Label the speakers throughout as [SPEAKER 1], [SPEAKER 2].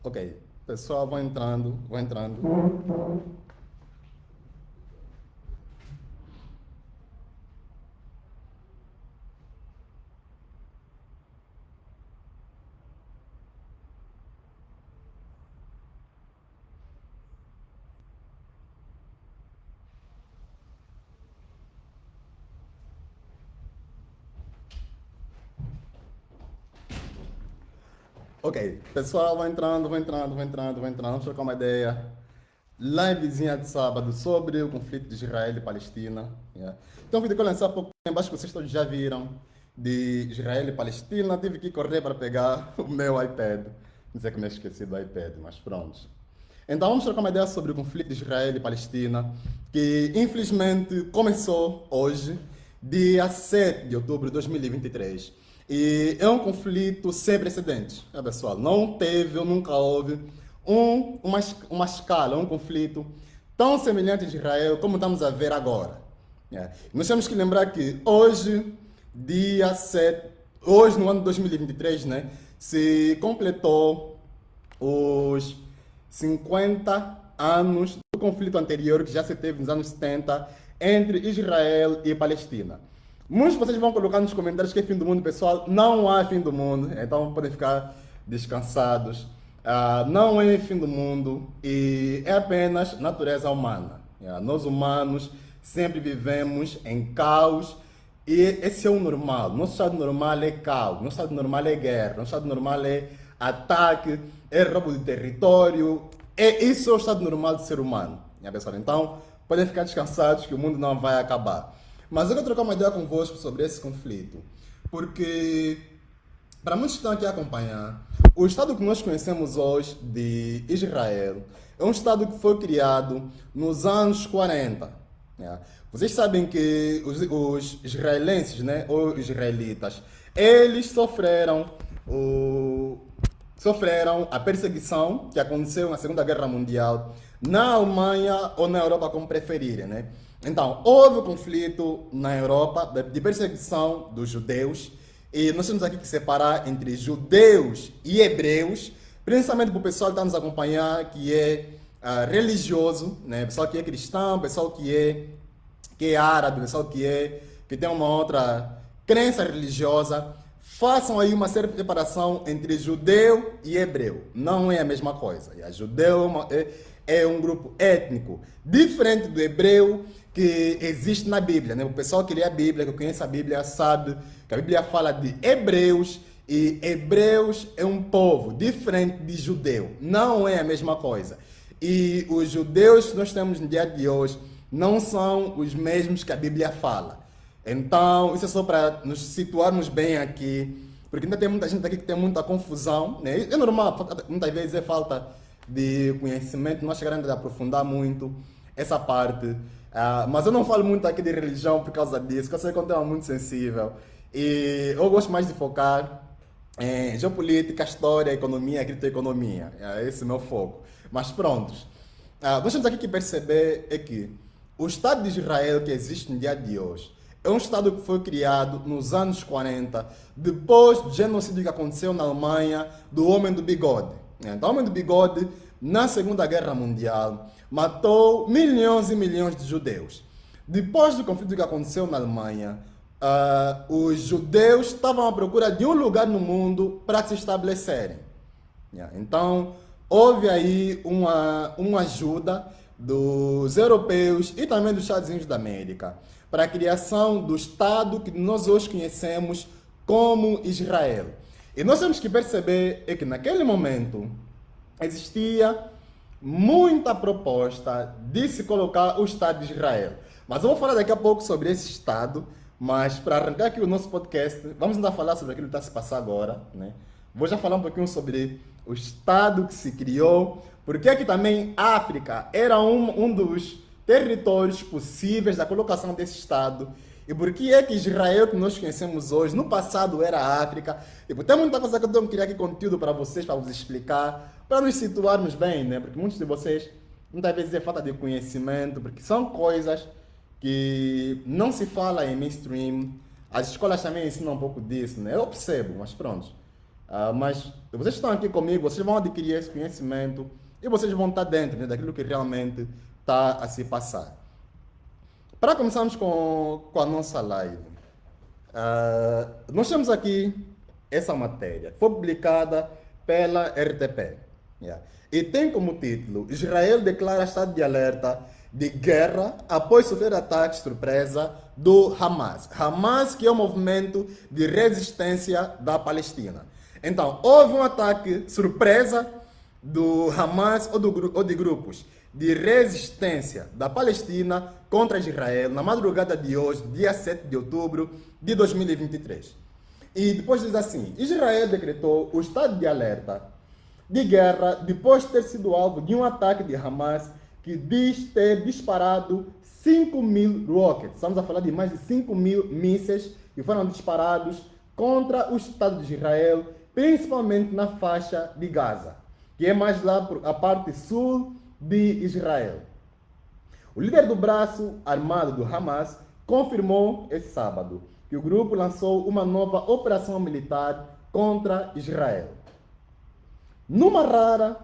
[SPEAKER 1] Ok, pessoal, vou entrando, vou entrando. Ok, pessoal, vou entrando, vou entrando, vou entrando, vou entrando. Vamos trocar uma ideia. Livezinha de sábado sobre o conflito de Israel e Palestina. Yeah. Então, um vídeo que eu lancei há pouco tempo, acho que vocês todos já viram, de Israel e Palestina. Tive que correr para pegar o meu iPad. Não sei que me esqueci do iPad, mas pronto. Então, vamos trocar uma ideia sobre o conflito de Israel e Palestina, que infelizmente começou hoje, dia 7 de outubro de 2023. E é um conflito sem precedentes, pessoal. Não teve ou nunca houve uma escala, um conflito tão semelhante de Israel como estamos a ver agora. Nós temos que lembrar que hoje, dia 7, hoje no ano de 2023, né, se completou os 50 anos do conflito anterior que já se teve nos anos 70 entre Israel e Palestina. Muitos de vocês vão colocar nos comentários que é fim do mundo, pessoal. Não há fim do mundo, então podem ficar descansados. Não é fim do mundo e é apenas natureza humana. Nós humanos sempre vivemos em caos e esse é o normal. Nosso estado normal é caos, nosso estado normal é guerra, nosso estado normal é ataque, é roubo de território. Isso é o estado normal do ser humano, minha pessoal. Então, podem ficar descansados que o mundo não vai acabar. Mas eu quero trocar uma ideia convosco sobre esse conflito, porque para muitos que estão aqui a acompanhar, o Estado que nós conhecemos hoje de Israel é um Estado que foi criado nos anos 40. Vocês sabem que os israelenses, né, ou israelitas, eles sofreram a perseguição que aconteceu na Segunda Guerra Mundial na Alemanha ou na Europa, como preferirem, né? Então, houve um conflito na Europa de perseguição dos judeus e nós temos aqui que separar entre judeus e hebreus, principalmente para o pessoal que está nos acompanhar, que é religioso, né? Pessoal que é cristão, pessoal que é árabe, pessoal que tem uma outra crença religiosa. Façam aí uma certa separação entre judeu e hebreu. Não é a mesma coisa. Judeu é um grupo étnico diferente do hebreu que existe na Bíblia, né? O pessoal que lê a Bíblia, que conhece a Bíblia, sabe que a Bíblia fala de hebreus e hebreus é um povo diferente de judeu. Não é a mesma coisa. E os judeus que nós temos no dia de hoje não são os mesmos que a Bíblia fala. Então, isso é só para nos situarmos bem aqui, porque ainda tem muita gente aqui que tem muita confusão, né? É normal, muitas vezes é falta de conhecimento, nós chegaremos a aprofundar muito essa parte. Mas eu não falo muito aqui de religião por causa disso, porque eu sei que é um tema muito sensível. E eu gosto mais de focar em geopolítica, história, economia, criptoeconomia. Esse é o meu foco. Mas prontos. Nós temos aqui que perceber é que o Estado de Israel que existe no dia de hoje é um Estado que foi criado nos anos 40, depois do genocídio que aconteceu na Alemanha do Homem do Bigode. Então, o Homem do Bigode, na Segunda Guerra Mundial, matou milhões e milhões de judeus. Depois do conflito que aconteceu na Alemanha, os judeus estavam à procura de um lugar no mundo para se estabelecerem. Então, houve aí uma ajuda dos europeus e também dos Estados Unidos da América para a criação do Estado que nós hoje conhecemos como Israel. E nós temos que perceber que naquele momento existia muita proposta de se colocar o Estado de Israel. Mas eu vou falar daqui a pouco sobre esse Estado, mas para arrancar aqui o nosso podcast, vamos ainda falar sobre aquilo que está se passando agora, né? Vou já falar um pouquinho sobre o Estado que se criou, porque aqui também a África era um dos territórios possíveis da colocação desse Estado. E por que é que Israel, que nós conhecemos hoje, no passado era a África? Tipo, tem muita coisa que eu tenho que criar aqui conteúdo para vocês, para vos explicar, para nos situarmos bem, né? Porque muitos de vocês, muitas vezes é falta de conhecimento, porque são coisas que não se fala em mainstream. As escolas também ensinam um pouco disso, né? Eu percebo, mas pronto. Mas vocês estão aqui comigo, vocês vão adquirir esse conhecimento e vocês vão estar dentro, né, daquilo que realmente está a se passar. Para começarmos com a nossa live, nós temos aqui essa matéria, foi publicada pela RTP. Yeah. E tem como título: Israel declara estado de alerta de guerra após sofrer ataque surpresa do Hamas. Hamas, que é o movimento de resistência da Palestina. Então, houve um ataque surpresa do Hamas ou de grupos de resistência da Palestina contra Israel na madrugada de hoje, dia 7 de outubro de 2023. E depois diz assim: Israel decretou o estado de alerta de guerra depois de ter sido alvo de um ataque de Hamas que diz ter disparado 5.000 rockets. Estamos a falar de mais de 5.000 mísseis que foram disparados contra o Estado de Israel, principalmente na faixa de Gaza, que é mais lá a parte sul de Israel. O líder do braço armado do Hamas confirmou esse sábado que o grupo lançou uma nova operação militar contra Israel. Numa rara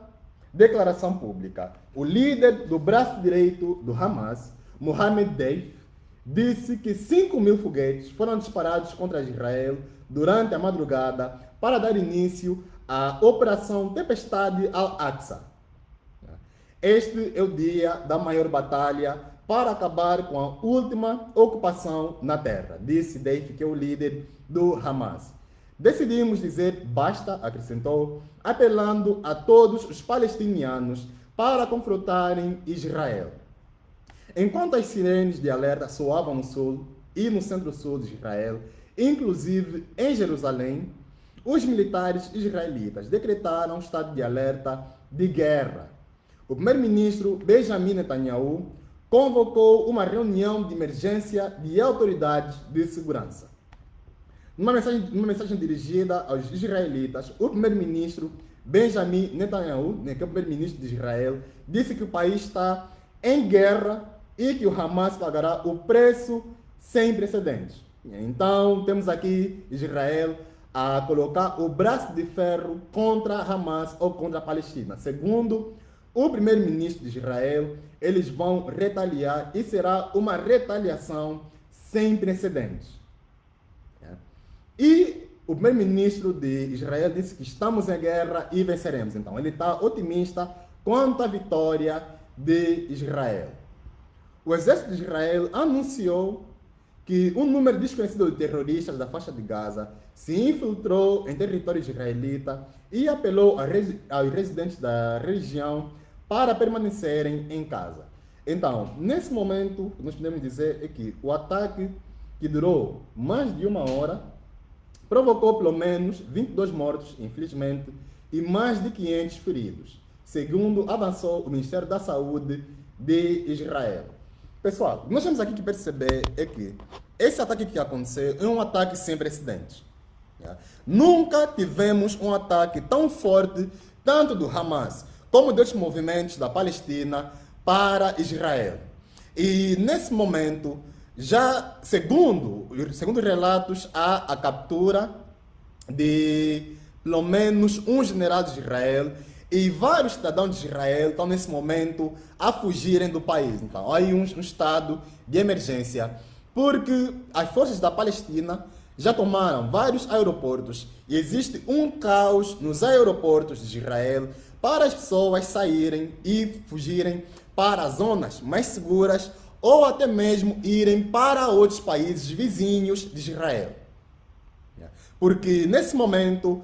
[SPEAKER 1] declaração pública, o líder do braço direito do Hamas, Mohammed Deif, disse que 5.000 foguetes foram disparados contra Israel durante a madrugada para dar início à Operação Tempestade Al-Aqsa. Este é o dia da maior batalha para acabar com a última ocupação na terra, disse Deif, que é o líder do Hamas. Decidimos dizer basta, acrescentou, apelando a todos os palestinianos para confrontarem Israel. Enquanto as sirenes de alerta soavam no sul e no centro-sul de Israel, inclusive em Jerusalém, os militares israelitas decretaram estado de alerta de guerra. O primeiro-ministro Benjamin Netanyahu convocou uma reunião de emergência de autoridades de segurança. Numa mensagem dirigida aos israelitas, o primeiro-ministro Benjamin Netanyahu, que é o primeiro-ministro de Israel, disse que o país está em guerra e que o Hamas pagará o preço sem precedentes. Então, temos aqui Israel a colocar o braço de ferro contra Hamas ou contra a Palestina. Segundo o primeiro-ministro de Israel, eles vão retaliar e será uma retaliação sem precedentes. E o primeiro-ministro de Israel disse que estamos em guerra e venceremos. Então, ele está otimista quanto à vitória de Israel. O exército de Israel anunciou que um número desconhecido de terroristas da faixa de Gaza se infiltrou em território israelita e apelou aos residentes da região para permanecerem em casa. Então, nesse momento, nós podemos dizer que o ataque, que durou mais de uma hora, provocou pelo menos 22 mortos, infelizmente, e mais de 500 feridos, segundo avançou o Ministério da Saúde de Israel. Pessoal, nós temos aqui que perceber que esse ataque que aconteceu é um ataque sem precedentes. Nunca tivemos um ataque tão forte, tanto do Hamas como dos movimentos da Palestina para Israel. E nesse momento, já segundo relatos, há a captura de pelo menos um general de Israel e vários cidadãos de Israel estão nesse momento a fugirem do país. Então, há aí um estado de emergência, porque as forças da Palestina já tomaram vários aeroportos e existe um caos nos aeroportos de Israel para as pessoas saírem e fugirem para zonas mais seguras ou até mesmo irem para outros países vizinhos de Israel. Porque nesse momento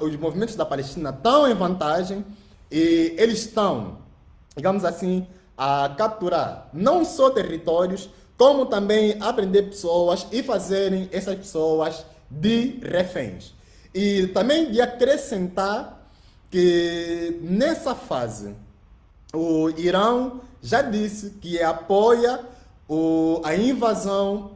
[SPEAKER 1] os movimentos da Palestina estão em vantagem e eles estão, digamos assim, a capturar não só territórios, como também a prender pessoas e fazerem essas pessoas de reféns. E também de acrescentar que nessa fase o Irã já disse que apoia a invasão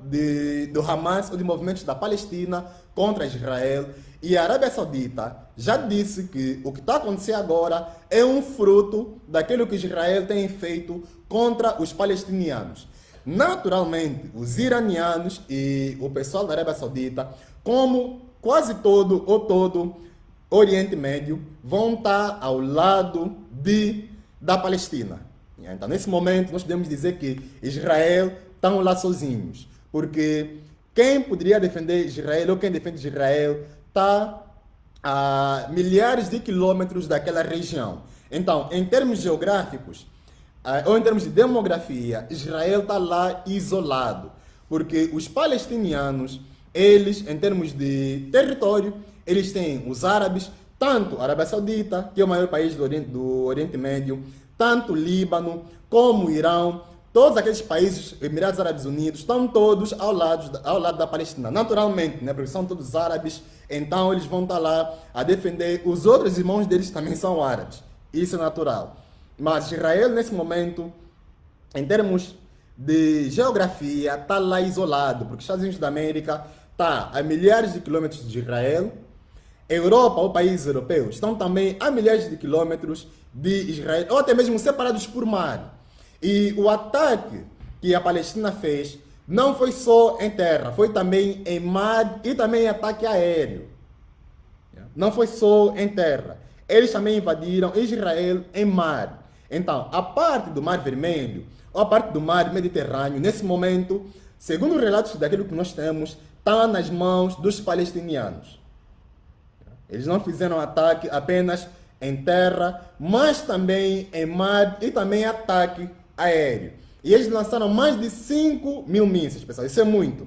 [SPEAKER 1] do Hamas ou de movimentos da Palestina contra Israel. E a Arábia Saudita já disse que o que está acontecendo agora é um fruto daquilo que Israel tem feito contra os palestinianos. Naturalmente, os iranianos e o pessoal da Arábia Saudita, como quase todo Oriente Médio vão estar ao lado da Palestina. Então, nesse momento, nós podemos dizer que Israel estão lá sozinhos, porque quem poderia defender Israel, ou quem defende Israel, está a milhares de quilômetros daquela região. Então, em termos geográficos, ou em termos de demografia, Israel está lá isolado, porque os palestinianos, eles, em termos de território, eles têm os árabes, tanto a Arábia Saudita, que é o maior país do Oriente Médio, tanto o Líbano, como o Irão, todos aqueles países, Emirados Árabes Unidos, estão todos ao lado da Palestina. Naturalmente, né, porque são todos árabes, então eles vão estar lá a defender. Os outros irmãos deles também são árabes. Isso é natural. Mas Israel, nesse momento, em termos de geografia, está lá isolado, porque os Estados Unidos da América está a milhares de quilômetros de Israel. Europa ou países europeus estão também a milhares de quilômetros de Israel, ou até mesmo separados por mar. E o ataque que a Palestina fez não foi só em terra, foi também em mar e também em ataque aéreo. Não foi só em terra. Eles também invadiram Israel em mar. Então, a parte do Mar Vermelho, ou a parte do Mar Mediterrâneo, nesse momento, segundo os relatos daquilo que nós temos, está nas mãos dos palestinianos. Eles não fizeram ataque apenas em terra, mas também em mar e também ataque aéreo. E eles lançaram mais de 5.000 mísseis, pessoal. Isso é muito.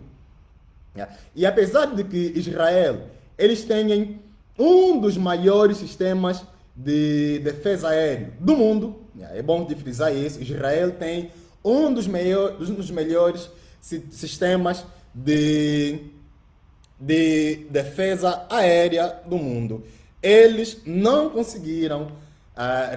[SPEAKER 1] E apesar de que Israel, eles têm um dos maiores sistemas de defesa aéreo do mundo, é bom de frisar isso, Israel tem um dos melhores sistemas de defesa aérea do mundo. Eles não conseguiram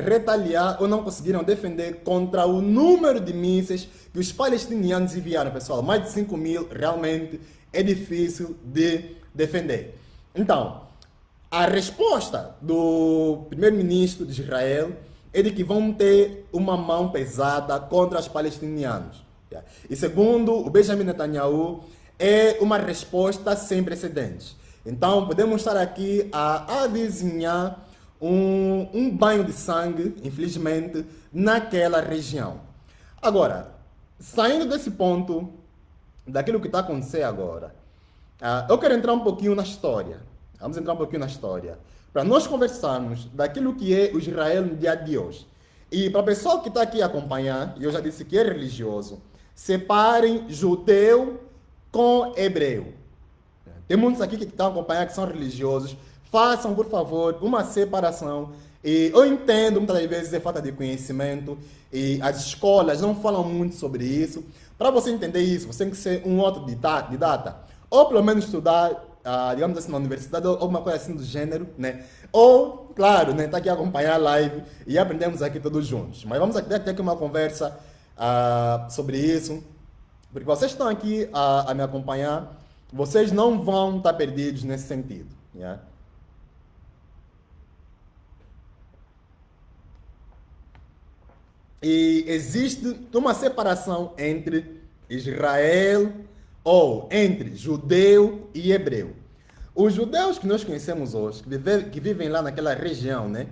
[SPEAKER 1] retaliar ou não conseguiram defender contra o número de mísseis que os palestinianos enviaram, pessoal. Mais de 5.000 realmente é difícil de defender. Então, a resposta do primeiro-ministro de Israel é de que vão ter uma mão pesada contra os palestinianos. E segundo o Benjamin Netanyahu, é uma resposta sem precedentes. Então, podemos estar aqui a avizinhar um banho de sangue, infelizmente, naquela região. Agora, saindo desse ponto, daquilo que está acontecendo agora, eu quero entrar um pouquinho na história. Vamos entrar um pouquinho na história, para nós conversarmos daquilo que é o Israel no dia de hoje. E para o pessoal que está aqui a acompanhar, e eu já disse que é religioso, separem judeu com hebreu. Tem muitos aqui que estão a acompanhar que são religiosos. Façam, por favor, uma separação. E eu entendo, muitas vezes, é falta de conhecimento. E as escolas não falam muito sobre isso. Para você entender isso, você tem que ser um autodidata. Ou pelo menos estudar, digamos assim, na universidade, ou alguma coisa assim do gênero, né? Ou, claro, né, tá aqui a acompanhar a live e aprendemos aqui todos juntos. Mas vamos ter aqui uma conversa sobre isso. Porque vocês estão aqui a me acompanhar, vocês não vão estar perdidos nesse sentido. Yeah? E existe uma separação entre Israel ou entre judeu e hebreu. Os judeus que nós conhecemos hoje, que vivem lá naquela região, né,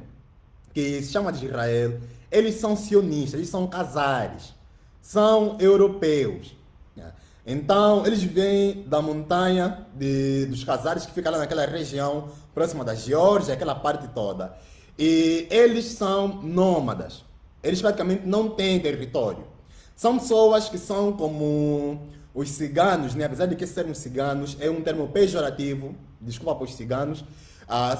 [SPEAKER 1] que se chama de Israel, eles são sionistas, eles são casares, são europeus. Então, eles vêm da montanha dos casares que fica lá naquela região, próxima da Geórgia, aquela parte toda. E eles são nômadas. Eles praticamente não têm território. São pessoas que são como os ciganos, né? Apesar de que sermos ciganos é um termo pejorativo, desculpa para os ciganos,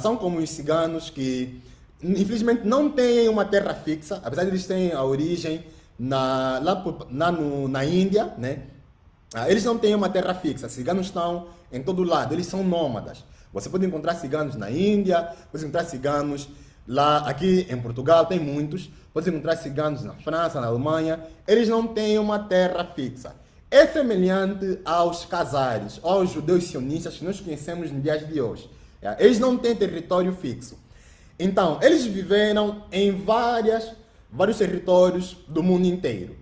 [SPEAKER 1] são como os ciganos que, infelizmente, não têm uma terra fixa, apesar de eles terem a origem na Índia, né? Eles não têm uma terra fixa, ciganos estão em todo lado, eles são nômadas. Você pode encontrar ciganos na Índia, pode encontrar ciganos lá, aqui em Portugal tem muitos, pode encontrar ciganos na França, na Alemanha, eles não têm uma terra fixa. É semelhante aos casares, aos judeus sionistas que nós conhecemos nos dias de hoje. Eles não têm território fixo. Então, eles viveram em vários territórios do mundo inteiro.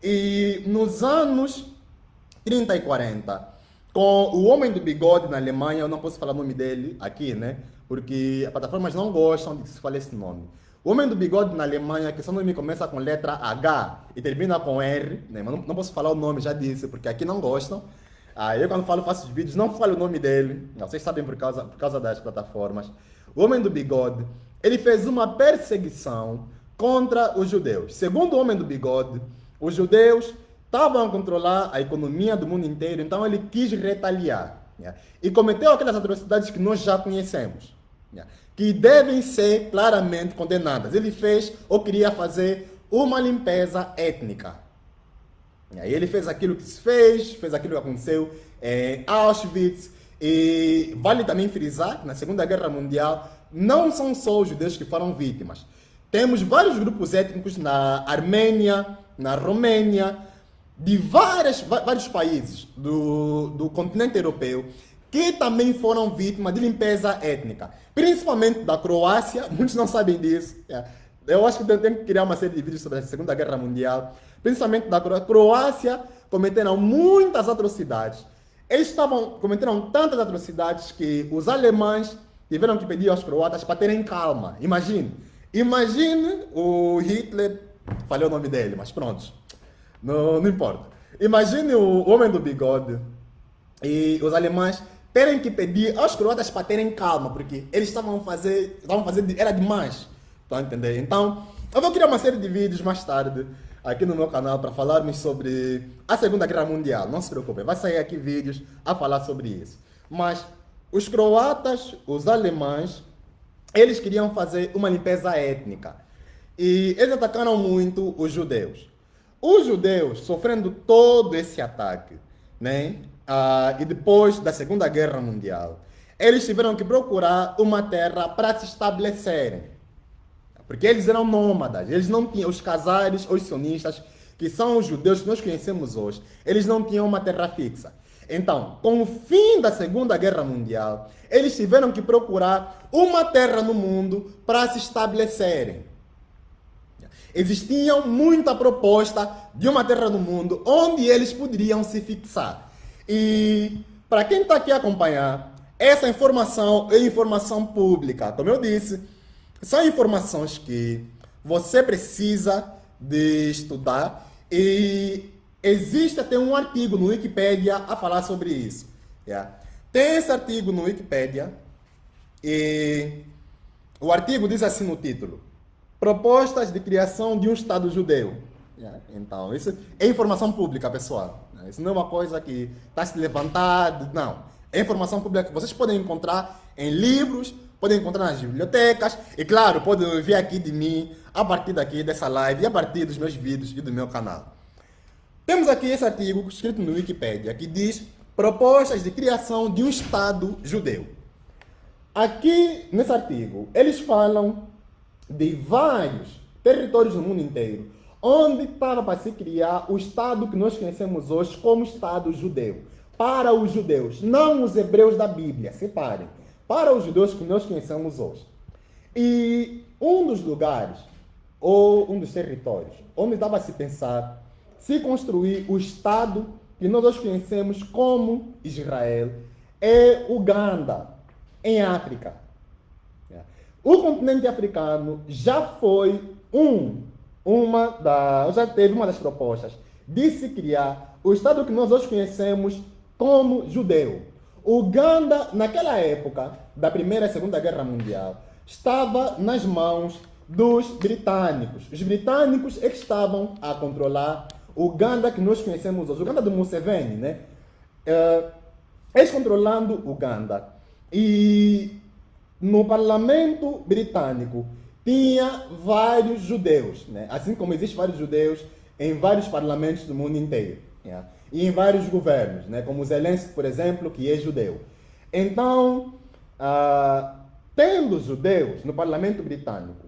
[SPEAKER 1] E nos anos 30 e 40, com o homem do bigode na Alemanha, eu não posso falar o nome dele aqui, né? porque as plataformas não gostam de que se fale esse nome. O Homem do Bigode na Alemanha, que seu nome começa com letra H e termina com R, né? Mas não posso falar o nome, já disse, porque aqui não gostam. Eu quando faço os vídeos, não falo o nome dele, vocês sabem por causa das plataformas. O Homem do Bigode, ele fez uma perseguição contra os judeus. Segundo o Homem do Bigode, os judeus estavam a controlar a economia do mundo inteiro, então ele quis retaliar. E cometeu aquelas atrocidades que nós já conhecemos, que devem ser claramente condenadas. Ele fez ou queria fazer uma limpeza étnica. E ele fez aquilo que se fez aquilo que aconteceu em Auschwitz. E vale também frisar que na Segunda Guerra Mundial não são só os judeus que foram vítimas. Temos vários grupos étnicos na Armênia, na Romênia, de vários países do continente europeu que também foram vítimas de limpeza étnica. Principalmente da Croácia, muitos não sabem disso. Eu acho que eu tenho que criar uma série de vídeos sobre a Segunda Guerra Mundial. Principalmente da Croácia, cometeram muitas atrocidades. Eles cometeram tantas atrocidades que os alemães tiveram que pedir aos croatas para terem calma. Imagine o Hitler, falei o nome dele, mas pronto, não importa. Imagine o Homem do Bigode e os alemães terem que pedir aos croatas para terem calma, porque eles estavam fazendo, era demais. Estão a entender? Então, eu vou criar uma série de vídeos mais tarde aqui no meu canal para falarmos sobre a Segunda Guerra Mundial. Não se preocupem, vai sair aqui vídeos a falar sobre isso. Mas os croatas, os alemães, eles queriam fazer uma limpeza étnica. E eles atacaram muito os judeus. Os judeus, sofrendo todo esse ataque, né? E depois da Segunda Guerra Mundial, eles tiveram que procurar uma terra para se estabelecerem. Porque eles eram nômadas, eles não tinham, os casares, os sionistas, que são os judeus que nós conhecemos hoje, eles não tinham uma terra fixa. Então, com o fim da Segunda Guerra Mundial, eles tiveram que procurar uma terra no mundo para se estabelecerem. Existia muita proposta de uma terra no mundo onde eles poderiam se fixar. E para quem está aqui a acompanhar, essa informação é informação pública. Como eu disse, são informações que você precisa de estudar e existe até um artigo no Wikipedia a falar sobre isso. Tem esse artigo no Wikipedia e o artigo diz assim no título: Propostas de criação de um Estado judeu. Então, isso é informação pública, pessoal. Isso não é uma coisa que está se levantando, não. É informação pública que vocês podem encontrar em livros, podem encontrar nas bibliotecas e, claro, podem ouvir aqui de mim, a partir daqui dessa live e a partir dos meus vídeos e do meu canal. Temos aqui esse artigo escrito no Wikipedia que diz Propostas de criação de um Estado judeu. Aqui, nesse artigo, eles falam de vários territórios no mundo inteiro onde estava para se criar o Estado que nós conhecemos hoje como Estado judeu. Para os judeus, não os hebreus da Bíblia, separem. Para os judeus que nós conhecemos hoje. E um dos lugares, ou um dos territórios, onde estava a se pensar se construir o Estado que nós hoje conhecemos como Israel, é Uganda, em África. O continente africano já foi já teve uma das propostas de se criar o Estado que nós hoje conhecemos como judeu. Uganda, naquela época da Primeira e Segunda Guerra Mundial, estava nas mãos dos britânicos. Os britânicos é que estavam a controlar Uganda que nós conhecemos hoje, Uganda do Museveni, né? Eles controlando Uganda. E no parlamento britânico tinha vários judeus, né? Assim como existem vários judeus em vários parlamentos do mundo inteiro, né? E em vários governos, né? Como o Zelensky, por exemplo, que é judeu. Então, tendo judeus no parlamento britânico,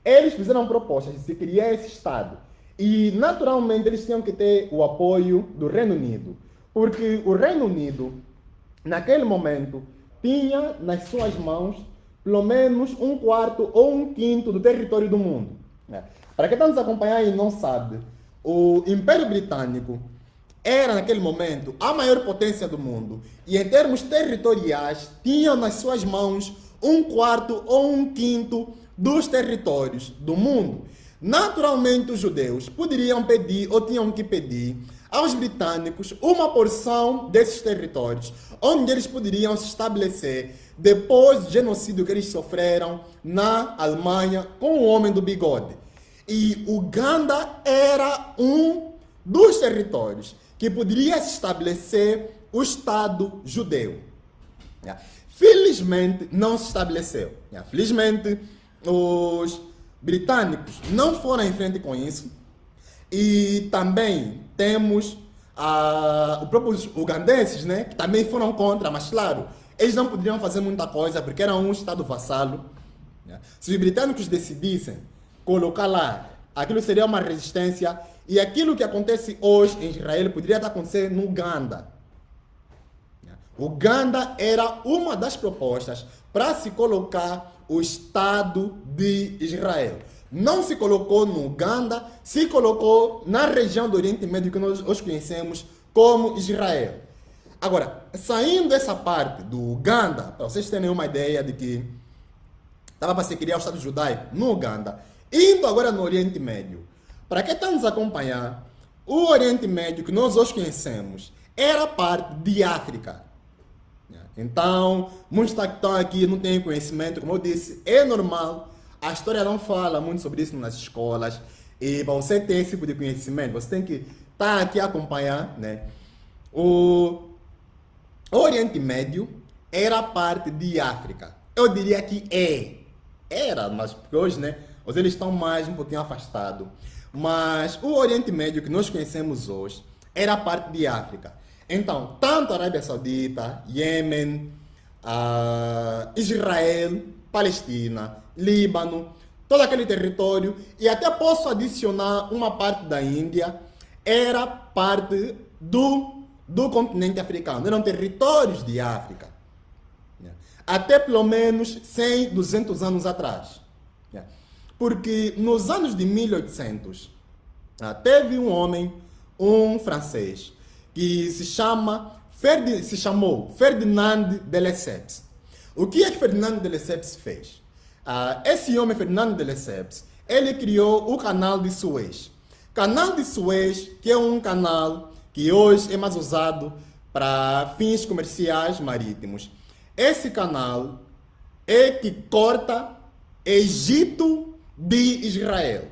[SPEAKER 1] eles fizeram propostas de se criar esse Estado. E, naturalmente, eles tinham que ter o apoio do Reino Unido. Porque o Reino Unido, naquele momento, tinha nas suas mãos pelo menos 1/4 ou 1/5 do território do mundo. Para quem está nos acompanhando e não sabe, o Império Britânico era, naquele momento, a maior potência do mundo. E, em termos territoriais, tinha nas suas mãos um quarto ou um quinto dos territórios do mundo. Naturalmente, os judeus poderiam pedir ou tinham que pedir aos britânicos uma porção desses territórios, onde eles poderiam se estabelecer depois do genocídio que eles sofreram na Alemanha com o homem do bigode. E Uganda era um dos territórios que poderia se estabelecer o Estado judeu. Felizmente, não se estabeleceu. Felizmente, os britânicos não foram em frente com isso. E também temos os próprios ugandeses, né, que também foram contra, mas claro, eles não poderiam fazer muita coisa porque era um Estado vassalo. Se os britânicos decidissem colocar lá, aquilo seria uma resistência, e aquilo que acontece hoje em Israel poderia estar acontecendo no Uganda. Uganda era uma das propostas para se colocar o Estado de Israel. Não se colocou no Uganda, se colocou na região do Oriente Médio que nós hoje conhecemos como Israel. Agora, saindo dessa parte do Uganda, para vocês terem uma ideia de que estava para se criar o Estado judaico no Uganda, indo agora no Oriente Médio, para quem está nos acompanhar, o Oriente Médio que nós hoje conhecemos era parte de África. Então, muitos que estão aqui não têm conhecimento, como eu disse, é normal, a história não fala muito sobre isso nas escolas, e para você ter esse tipo de conhecimento, você tem que estar aqui a acompanhar, né? O Oriente Médio era parte de África. Eu diria que era, mas porque hoje, né, eles estão mais um pouquinho afastados. Mas o Oriente Médio que nós conhecemos hoje era parte de África. Então, tanto a Arábia Saudita, Iêmen, Israel, Palestina, Líbano, todo aquele território, e até posso adicionar uma parte da Índia, era parte do continente africano, eram territórios de África. Até pelo menos 100, 200 anos atrás. Porque nos anos de 1800, teve um homem, um francês, que se chamou Ferdinand de Lesseps. O que é que Ferdinand de Lesseps fez? Esse homem, Ferdinand de Lesseps, ele criou o canal de Suez. Canal de Suez, que é um canal que hoje é mais usado para fins comerciais marítimos. Esse canal é que corta Egito de Israel.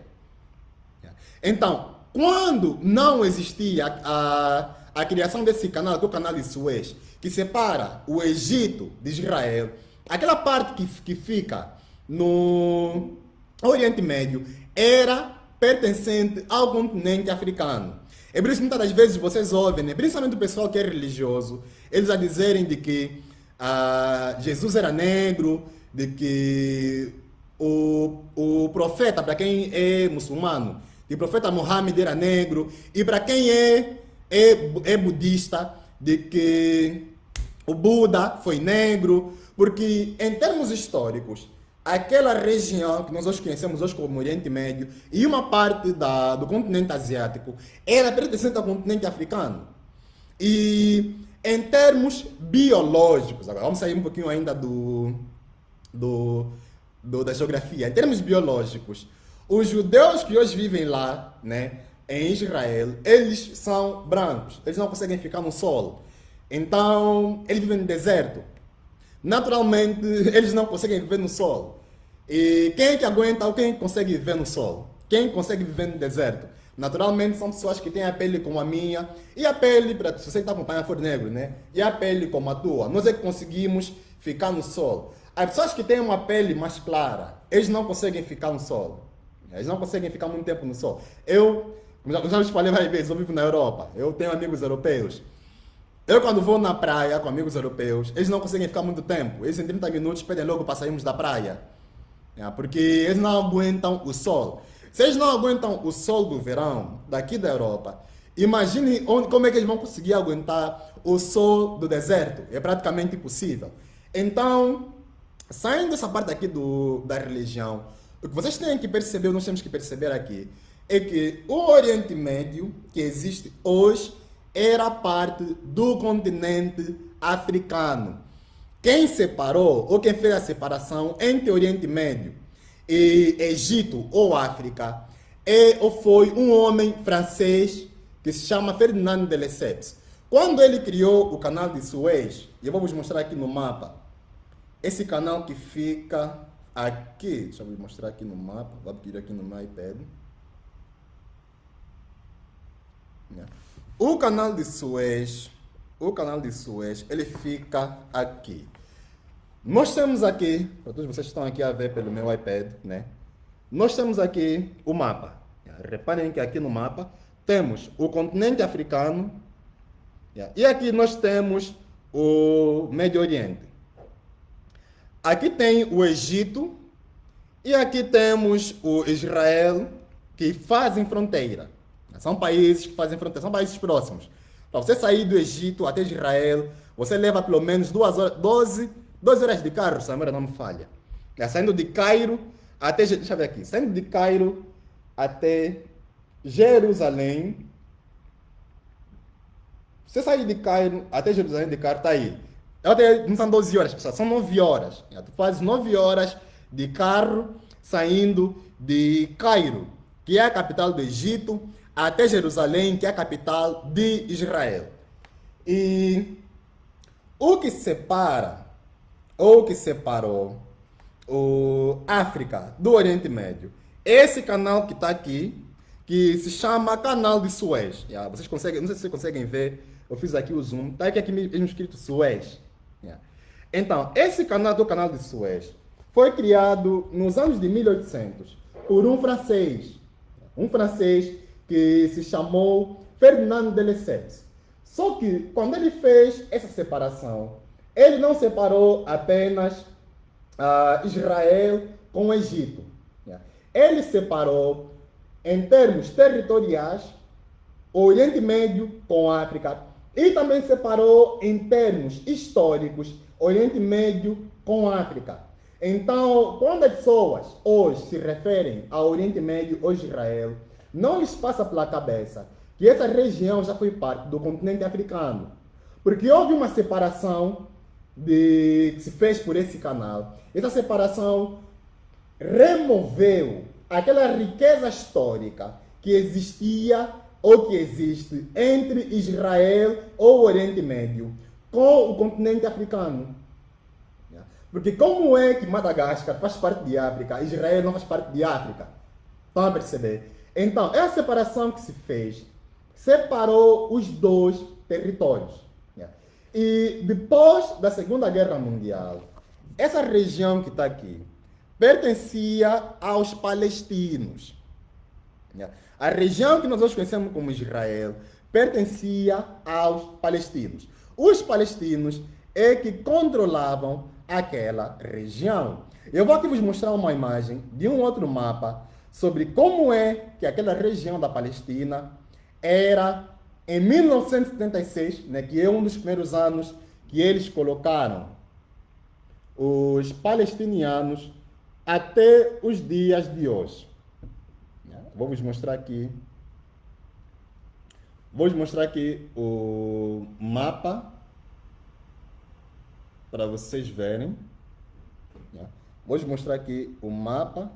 [SPEAKER 1] Então, quando não existia a criação desse canal, que é o canal de Suez, que separa o Egito de Israel, aquela parte que fica no Oriente Médio era pertencente ao continente africano. É por isso que muitas das vezes vocês ouvem, né, principalmente o pessoal que é religioso, eles a dizerem de que Jesus era negro, de que o profeta, para quem é muçulmano, o profeta Muhammad era negro, e para quem é budista, de que o Buda foi negro, porque em termos históricos, aquela região que nós hoje conhecemos hoje como Oriente Médio e uma parte do continente asiático era pertencente ao continente africano. E em termos biológicos, agora vamos sair um pouquinho ainda da geografia. Em termos biológicos, os judeus que hoje vivem lá, né, em Israel, eles são brancos, eles não conseguem ficar no sol. Então, eles vivem no deserto. Naturalmente, eles não conseguem viver no sol. E quem é que aguenta ou quem consegue viver no sol? Quem consegue viver no deserto? Naturalmente, são pessoas que têm a pele como a minha, e a pele, se você está acompanhando for negro, né? E a pele como a tua. Nós é que conseguimos ficar no sol. As pessoas que têm uma pele mais clara, eles não conseguem ficar no sol. Eles não conseguem ficar muito tempo no sol. Como já falei várias vezes, eu vivo na Europa. Eu tenho amigos europeus. Eu, quando vou na praia com amigos europeus, eles não conseguem ficar muito tempo. Eles em 30 minutos pedem logo para sairmos da praia. Porque eles não aguentam o sol. Se eles não aguentam o sol do verão, daqui da Europa, imagine como é que eles vão conseguir aguentar o sol do deserto. É praticamente impossível. Então, saindo dessa parte aqui da religião, o que vocês têm que perceber, nós temos que perceber aqui, é que o Oriente Médio, que existe hoje, era parte do continente africano. quem separou, ou quem fez a separação entre Oriente Médio e Egito ou África, ou foi um homem francês que se chama Ferdinand de Lesseps. Quando ele criou o canal de Suez, eu vou vos mostrar aqui no mapa, esse canal que fica aqui, deixa eu vos mostrar aqui no mapa, vou abrir aqui no meu iPad. O canal de Suez, ele fica aqui. Nós temos aqui, para todos vocês que estão aqui a ver pelo meu iPad, né? Nós temos aqui o mapa. Reparem que aqui no mapa temos o continente africano, e aqui nós temos o Médio Oriente. Aqui tem o Egito e aqui temos o Israel, que fazem fronteira. São países que fazem fronteira, são países próximos. Para você sair do Egito até Israel, você leva pelo menos 2 horas, 12 horas de carro, se a memória não me falha. Saindo de Cairo até, deixa eu ver aqui, saindo de Cairo até Jerusalém. Você sair de Cairo até Jerusalém de carro, está aí. Não são 12 horas, pessoal, são 9 horas. Tu fazes 9 horas de carro saindo de Cairo, que é a capital do Egito, até Jerusalém, que é a capital de Israel. E o que separa, ou que separou a África do Oriente Médio, esse canal que está aqui, que se chama Canal de Suez. Vocês conseguem, não sei se vocês conseguem ver, eu fiz aqui o zoom, está aqui mesmo escrito Suez. Então, esse canal do Canal de Suez foi criado nos anos de 1800 por um francês que se chamou Ferdinand de Lesseps. Só que quando ele fez essa separação, ele não separou apenas Israel com o Egito. Ele separou, em termos territoriais, o Oriente Médio com a África e também separou, em termos históricos, Oriente Médio com a África. Então, quando as pessoas hoje se referem ao Oriente Médio ou Israel, não lhes passa pela cabeça que essa região já foi parte do continente africano. Porque houve uma separação que se fez por esse canal. Essa separação removeu aquela riqueza histórica que existia ou que existe entre Israel ou o Oriente Médio com o continente africano. Porque como é que Madagascar faz parte de África, Israel não faz parte de África? Estão a perceber? Então, essa separação que se fez separou os dois territórios. E depois da Segunda Guerra Mundial, essa região que está aqui pertencia aos palestinos. A região que nós hoje conhecemos como Israel pertencia aos palestinos. Os palestinos é que controlavam aquela região. Eu vou aqui vos mostrar uma imagem de um outro mapa sobre como é que aquela região da Palestina era em 1976, né, que é um dos primeiros anos que eles colocaram os palestinianos até os dias de hoje. Vou vos mostrar aqui. Vou vos mostrar aqui o mapa para vocês verem. Vou vos mostrar aqui o mapa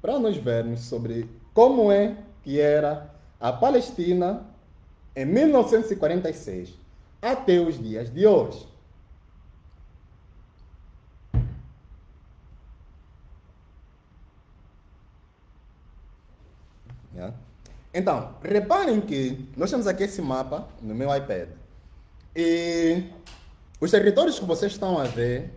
[SPEAKER 1] para nós vermos sobre como é que era a Palestina em 1946 até os dias de hoje. Então, reparem que nós temos aqui esse mapa no meu iPad. E os territórios que vocês estão a ver,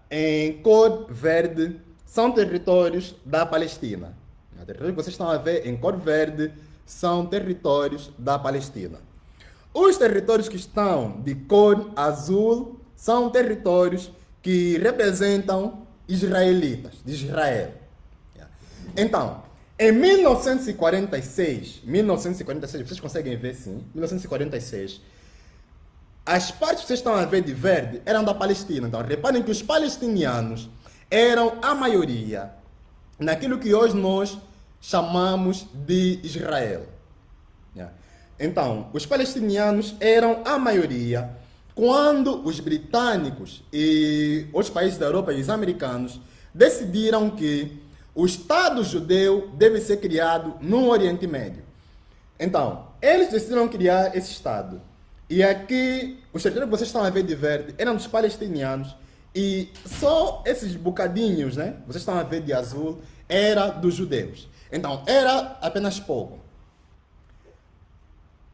[SPEAKER 1] em cor verde, são territórios da Palestina. Os territórios que vocês estão a ver em cor verde são territórios da Palestina. Os territórios que estão de cor azul são territórios que representam israelitas, de Israel. Então, em 1946, vocês conseguem ver sim, 1946, as partes que vocês estão a ver de verde eram da Palestina. Então, reparem que os palestinianos eram a maioria naquilo que hoje nós chamamos de Israel. Então, os palestinianos eram a maioria quando os britânicos e os países da Europa e os americanos decidiram que o Estado judeu deve ser criado no Oriente Médio. Então, eles decidiram criar esse Estado. E aqui, os territórios que vocês estão a ver de verde eram dos palestinianos e só esses bocadinhos, né, vocês estão a ver de azul, era dos judeus. Então, era apenas pouco.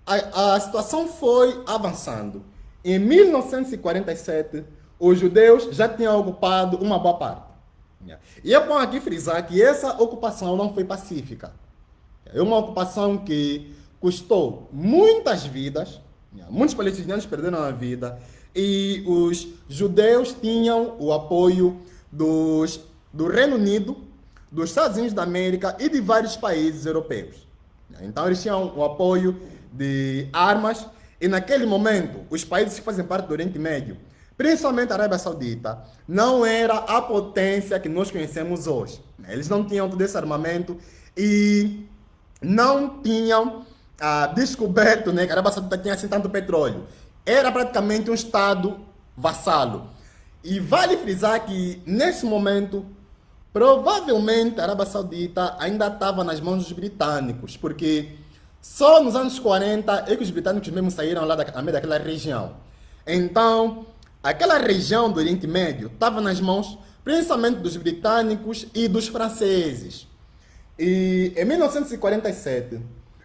[SPEAKER 1] A situação foi avançando. Em 1947, os judeus já tinham ocupado uma boa parte. E é bom aqui frisar que essa ocupação não foi pacífica. É uma ocupação que custou muitas vidas, muitos palestinianos perderam a vida, e os judeus tinham o apoio do Reino Unido, dos Estados Unidos da América e de vários países europeus. Então eles tinham o apoio de armas, e naquele momento os países que fazem parte do Oriente Médio, principalmente a Arábia Saudita, não era a potência que nós conhecemos hoje. Eles não tinham todo esse armamento e não tinham descoberto, né, que a Arábia Saudita tinha assim tanto petróleo. Era praticamente um Estado vassalo. E vale frisar que nesse momento, provavelmente a Arábia Saudita ainda estava nas mãos dos britânicos, porque só nos anos 40 é que os britânicos mesmo saíram lá daquela região. Então, aquela região do Oriente Médio estava nas mãos principalmente dos britânicos e dos franceses. E em 1947,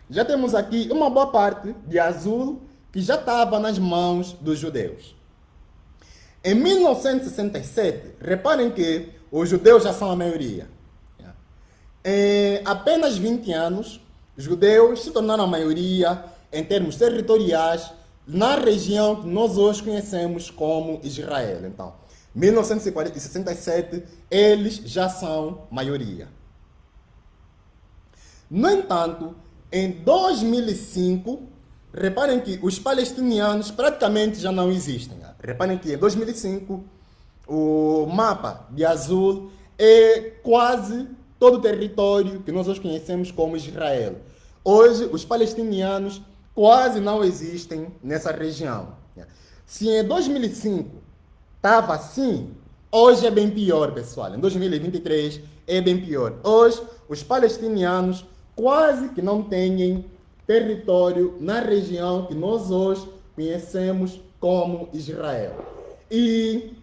[SPEAKER 1] já temos aqui uma boa parte de azul que já estava nas mãos dos judeus. Em 1967, reparem que os judeus já são a maioria. Em apenas 20 anos, os judeus se tornaram a maioria em termos territoriais na região que nós hoje conhecemos como Israel. Então, 1967, eles já são maioria. No entanto, em 2005, reparem que os palestinianos praticamente já não existem. Reparem que em 2005, o mapa de azul é quase todo o território que nós hoje conhecemos como Israel. Hoje, os palestinianos quase não existem nessa região. Se em 2005 estava assim, hoje é bem pior, pessoal. Em 2023 é bem pior. Hoje, os palestinianos quase que não têm território na região que nós hoje conhecemos como Israel. E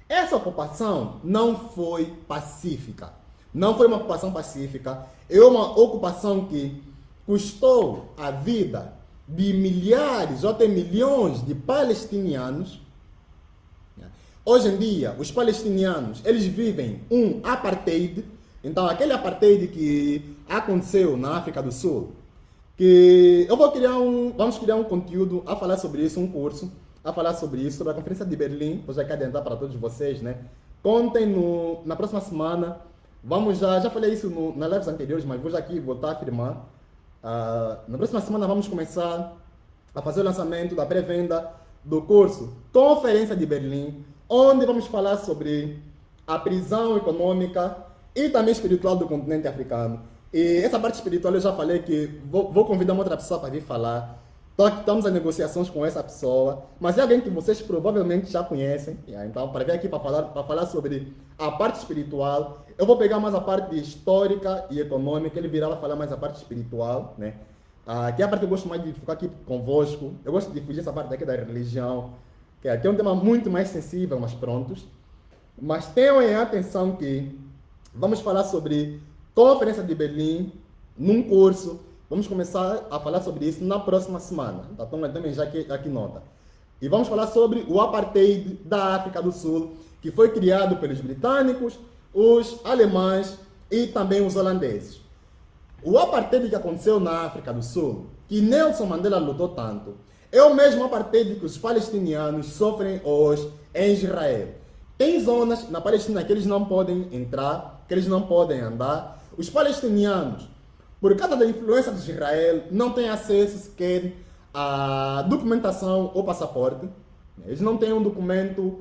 [SPEAKER 1] essa ocupação não foi pacífica. Não foi uma ocupação pacífica, é uma ocupação que custou a vida de milhares ou até milhões de palestinianos. Hoje em dia, os palestinianos, eles vivem um apartheid. Então, aquele apartheid que aconteceu na África do Sul, que vamos criar um conteúdo a falar sobre isso, um curso a falar sobre isso, sobre a Conferência de Berlim. Vou já aqui adiantar para todos vocês, né? Contem na próxima semana. Vamos já falei isso nas lives anteriores, mas vou já aqui voltar a afirmar. Na próxima semana vamos começar a fazer o lançamento da pré-venda do curso Conferência de Berlim, onde vamos falar sobre a prisão econômica e também espiritual do continente africano. E essa parte espiritual eu já falei que vou convidar uma outra pessoa para vir falar. Estamos em negociações com essa pessoa, mas é alguém que vocês provavelmente já conhecem. Então, para vir aqui para falar sobre a parte espiritual, eu vou pegar mais a parte histórica e econômica, ele virá falar mais a parte espiritual, né? Que é a parte que eu gosto mais de ficar aqui convosco. Eu gosto de fugir essa parte aqui da religião, que aqui é um tema muito mais sensível, mas prontos. Mas tenham em atenção que vamos falar sobre Conferência de Berlim, num curso. Vamos começar a falar sobre isso na próxima semana. Então, também já aqui nota. E vamos falar sobre o apartheid da África do Sul, que foi criado pelos britânicos, os alemães e também os holandeses. O apartheid que aconteceu na África do Sul, que Nelson Mandela lutou tanto, é o mesmo apartheid que os palestinianos sofrem hoje em Israel. Tem zonas na Palestina que eles não podem entrar, que eles não podem andar. Os palestinianos, por causa da influência de Israel, não têm acesso sequer à documentação ou passaporte. Eles não têm um documento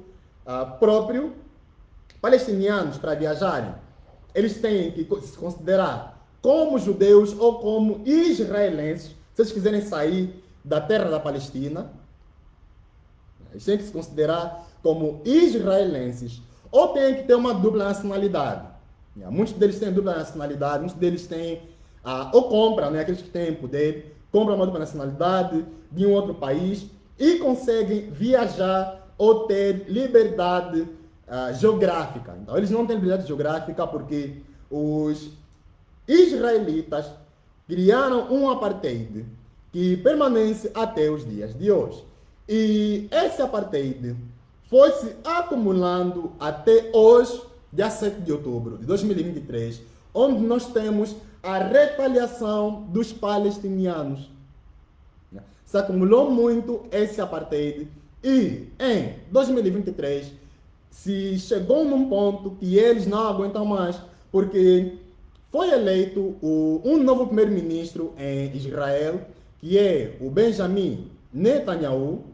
[SPEAKER 1] próprio. Palestinianos, para viajarem, eles têm que se considerar como judeus ou como israelenses. Se eles quiserem sair da terra da Palestina, eles têm que se considerar como israelenses ou têm que ter uma dupla nacionalidade. Muitos deles têm dupla nacionalidade, muitos deles têm, ou compram, né, aqueles que têm poder, compram uma dupla nacionalidade de um outro país e conseguem viajar ou ter liberdade geográfica. Então, eles não têm liberdade geográfica porque os israelitas criaram um apartheid que permanece até os dias de hoje. E esse apartheid foi se acumulando até hoje, dia 7 de outubro de 2023, onde nós temos a retaliação dos palestinianos. Se acumulou muito esse apartheid e em 2023 se chegou num ponto que eles não aguentam mais, porque foi eleito um novo primeiro-ministro em Israel, que é o Benjamin Netanyahu.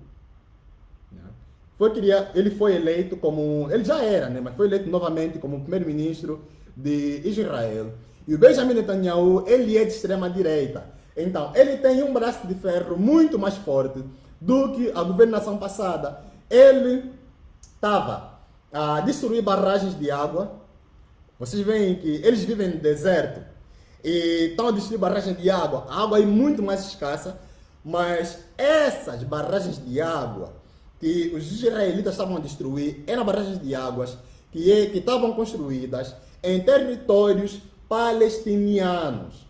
[SPEAKER 1] Ele foi eleito como... Ele já era, né? Mas foi eleito novamente como primeiro-ministro de Israel. E o Benjamin Netanyahu, ele é de extrema-direita. Então, ele tem um braço de ferro muito mais forte do que a governação passada. Ele estava a destruir barragens de água. Vocês veem que eles vivem no deserto e estão a destruir barragens de água. A água é muito mais escassa, mas essas barragens de água que os israelitas estavam a destruir eram barragens de águas que estavam construídas em territórios palestinianos.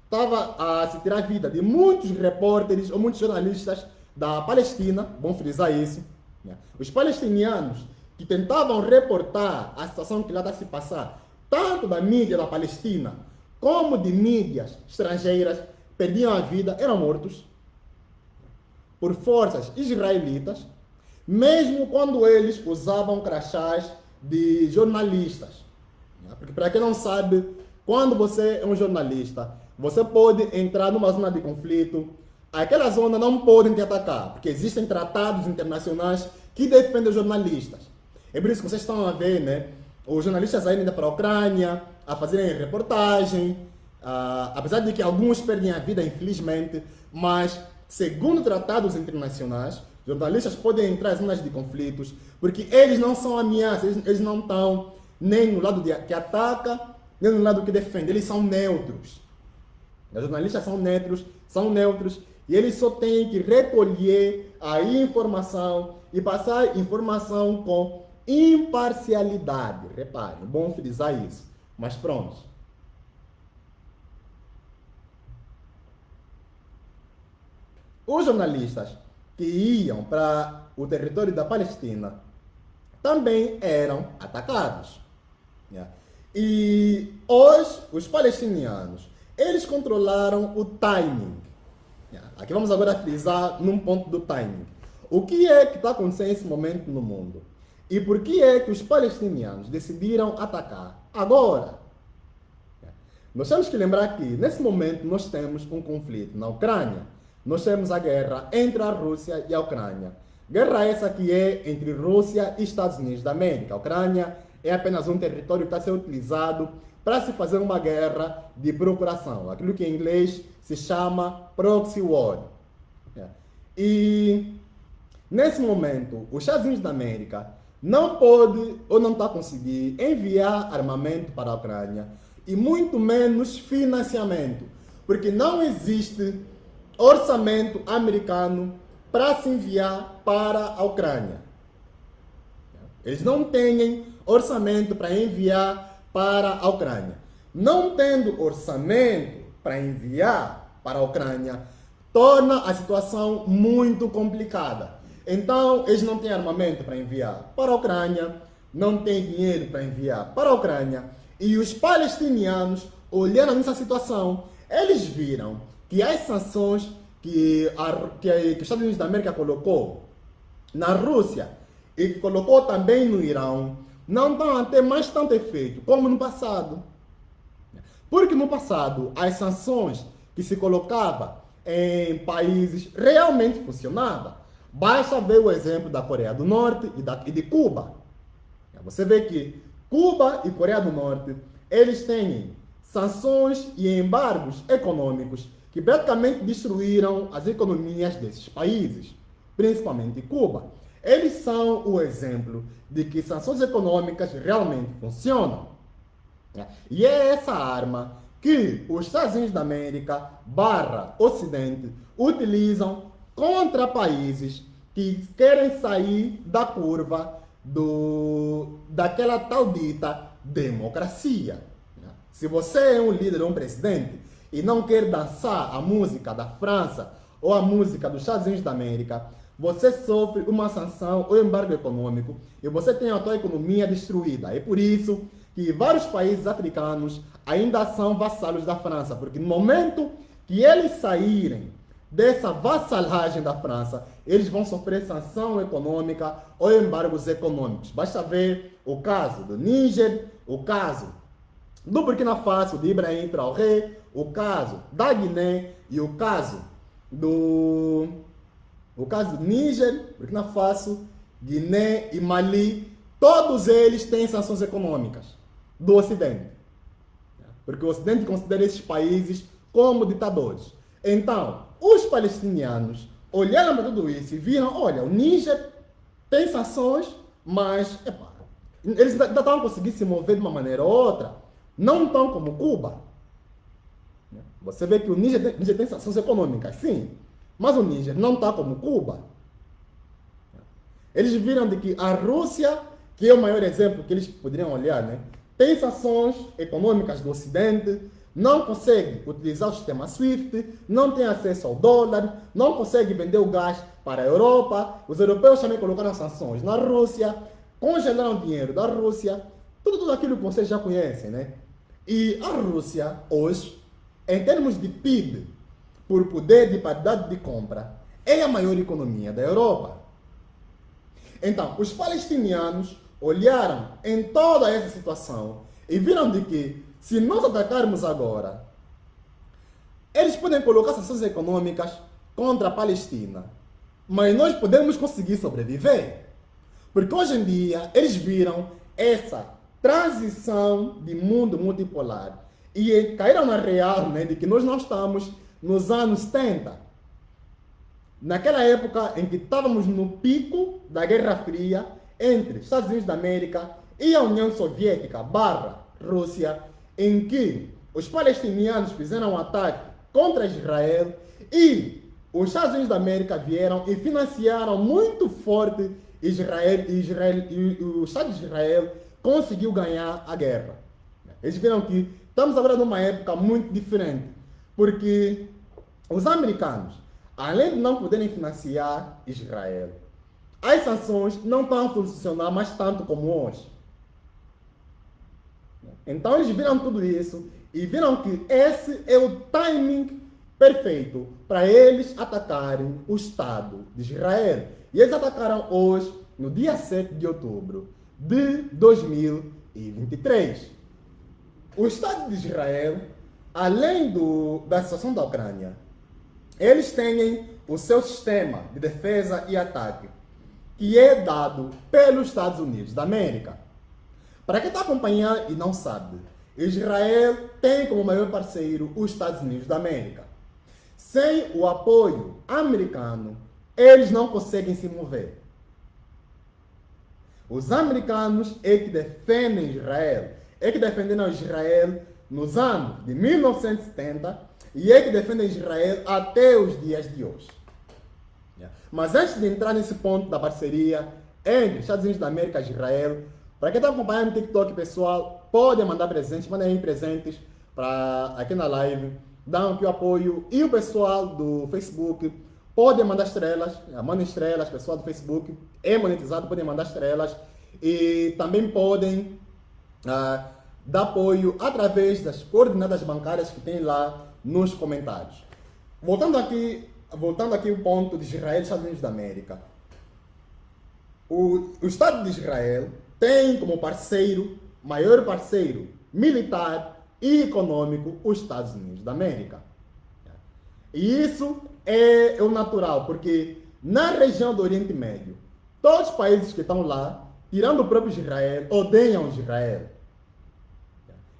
[SPEAKER 1] Estava a se tirar a vida de muitos repórteres ou muitos jornalistas da Palestina, bom frisar isso. Os palestinianos que tentavam reportar a situação que lá está a se passar, tanto da mídia da Palestina como de mídias estrangeiras, perdiam a vida, eram mortos por forças israelitas, mesmo quando eles usavam crachás de jornalistas. Porque, para quem não sabe, quando você é um jornalista, você pode entrar numa zona de conflito, aquela zona não pode te atacar, porque existem tratados internacionais que defendem os jornalistas. É por isso que vocês estão a ver, né, os jornalistas a irem para a Ucrânia, a fazerem reportagem, apesar de que alguns perdem a vida, infelizmente, mas, segundo tratados internacionais, jornalistas podem entrar em zonas de conflitos, porque eles não são ameaças, eles não estão nem no lado que ataca, nem no lado que defende, eles são neutros. Os jornalistas são neutros, e eles só têm que recolher a informação e passar informação com imparcialidade. Reparem, é bom frisar isso. Mas pronto. Os jornalistas que iam para o território da Palestina também eram atacados. E hoje, os palestinianos, eles controlaram o timing. Aqui vamos agora frisar num ponto do timing. O que é que está acontecendo nesse momento no mundo? E por que é que os palestinianos decidiram atacar agora? Nós temos que lembrar que, nesse momento, nós temos um conflito na Ucrânia. Nós temos a guerra entre a Rússia e a Ucrânia. Guerra essa que é entre Rússia e Estados Unidos da América. A Ucrânia é apenas um território que está sendo utilizado para se fazer uma guerra de procuração. Aquilo que em inglês se chama proxy war. E, nesse momento, os Estados Unidos da América não pode ou não está a conseguir enviar armamento para a Ucrânia e muito menos financiamento, porque não existe orçamento americano para se enviar para a Ucrânia. Eles não têm orçamento para enviar para a Ucrânia. Não tendo orçamento para enviar para a Ucrânia, torna a situação muito complicada. Então, eles não têm armamento para enviar para a Ucrânia, não têm dinheiro para enviar para a Ucrânia, e os palestinianos, olhando nessa situação, eles viram que as sanções que os Estados Unidos da América colocou na Rússia e que colocou também no Irão, não estão a ter mais tanto efeito como no passado. Porque no passado, as sanções que se colocava em países realmente funcionavam. Basta ver o exemplo da Coreia do Norte e de Cuba. Você vê que Cuba e Coreia do Norte, eles têm sanções e embargos econômicos que praticamente destruíram as economias desses países, principalmente Cuba. Eles são o exemplo de que sanções econômicas realmente funcionam. E é essa arma que os Estados Unidos da América barra Ocidente utilizam contra países que querem sair da curva daquela tal dita democracia. Se você é um líder ou um presidente e não quer dançar a música da França ou a música dos Estados Unidos da América, você sofre uma sanção ou embargo econômico e você tem a sua economia destruída. É por isso que vários países africanos ainda são vassalos da França, porque no momento que eles saírem dessa vassalagem da França, eles vão sofrer sanção econômica ou embargos econômicos. Basta ver o caso do Níger, o caso do Burkina Faso, de Ibrahim Traoré, o caso da Guiné e o caso do Níger, Burkina Faso, Guiné e Mali. Todos eles têm sanções econômicas do Ocidente, porque o Ocidente considera esses países como ditadores. Então, os palestinianos olharam para tudo isso e viram, olha, o Níger tem sanções, mas eles ainda estão conseguindo se mover de uma maneira ou outra, não estão como Cuba. Você vê que o Níger tem sanções econômicas, sim, mas o Níger não está como Cuba. Eles viram de que a Rússia, que é o maior exemplo que eles poderiam olhar, né, tem sanções econômicas do Ocidente, não consegue utilizar o sistema SWIFT, não tem acesso ao dólar, não consegue vender o gás para a Europa. Os europeus também colocaram sanções na Rússia, congelaram o dinheiro da Rússia, tudo aquilo que vocês já conhecem, né? E a Rússia, hoje, em termos de PIB, por poder de paridade de compra, é a maior economia da Europa. Então, os palestinianos olharam em toda essa situação e viram de que, se nós atacarmos agora, eles podem colocar sanções econômicas contra a Palestina, mas nós podemos conseguir sobreviver. Porque hoje em dia, eles viram essa transição de mundo multipolar e caíram na real, né, de que nós não estamos nos anos 70. Naquela época em que estávamos no pico da Guerra Fria entre Estados Unidos da América e a União Soviética barra Rússia, em que os palestinianos fizeram um ataque contra Israel e os Estados Unidos da América vieram e financiaram muito forte Israel e o Estado de Israel conseguiu ganhar a guerra. Eles viram que estamos agora numa época muito diferente, porque os americanos, além de não poderem financiar Israel, as sanções não estão a funcionar mais tanto como hoje. Então eles viram tudo isso e viram que esse é o timing perfeito para eles atacarem o Estado de Israel. E eles atacaram hoje, no dia 7 de outubro de 2023. O Estado de Israel, além da situação da Ucrânia, eles têm o seu sistema de defesa e ataque, que é dado pelos Estados Unidos da América. Para quem está acompanhando e não sabe, Israel tem como maior parceiro os Estados Unidos da América. Sem o apoio americano, eles não conseguem se mover. Os americanos é que defendem Israel, é que defenderam Israel nos anos de 1970 e é que defendem Israel até os dias de hoje. Mas antes de entrar nesse ponto da parceria entre Estados Unidos da América e Israel, para quem está acompanhando o TikTok, pessoal, podem mandar presentes, mandem aí presentes aqui na live, dão aqui o apoio. E o pessoal do Facebook podem mandar estrelas, mandem estrelas, pessoal do Facebook é monetizado, podem mandar estrelas. E também podem dar apoio através das coordenadas bancárias que tem lá nos comentários. Voltando aqui ao ponto de Israel e Estados Unidos da América. O Estado de Israel tem como maior parceiro militar e econômico os Estados Unidos da América. E isso é o natural, porque na região do Oriente Médio, todos os países que estão lá, tirando o próprio Israel, odeiam Israel.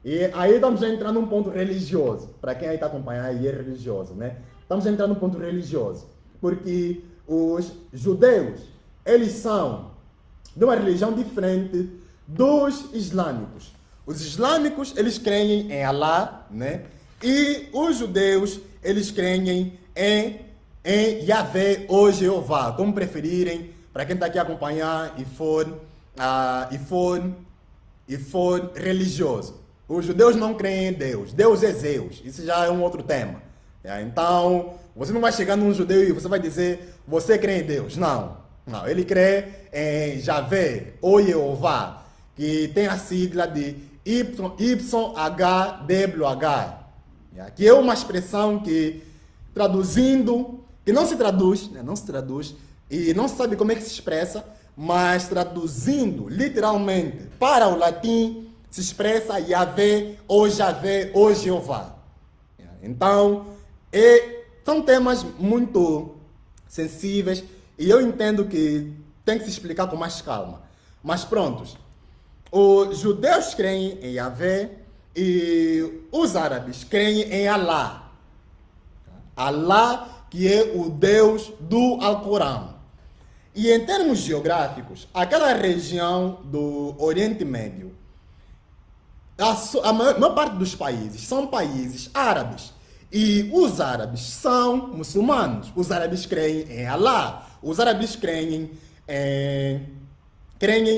[SPEAKER 1] E aí estamos a entrar num ponto religioso. Para quem aí está acompanhando e é religioso, né? Estamos a entrar num ponto religioso. Porque os judeus, eles são de uma religião diferente dos islâmicos. Os islâmicos, eles creem em Allah, né? E os judeus, eles creem em Yahvé ou Jeová, como preferirem, para quem está aqui a acompanhar e for religioso. Os judeus não creem em Deus. Deus é Zeus. Isso já é um outro tema. Então, você não vai chegar num judeu e você vai dizer, você crê em Deus. Não. Não. Ele crê em Javé ou Jeová, que tem a sigla de YHWH, que é uma expressão que, traduzindo, que não se traduz, né? Não se traduz, e não se sabe como é que se expressa, mas traduzindo literalmente para o latim, se expressa Yahvé ou Javé ou Jeová. Então, são temas muito sensíveis e eu entendo que tem que se explicar com mais calma. Mas prontos, os judeus creem em Yahvé e os árabes creem em Allah. Allah, que é o Deus do Alcorão. E em termos geográficos, aquela região do Oriente Médio, a maior parte dos países são países árabes. E os árabes são muçulmanos. Os árabes creem em Allah. Os árabes creem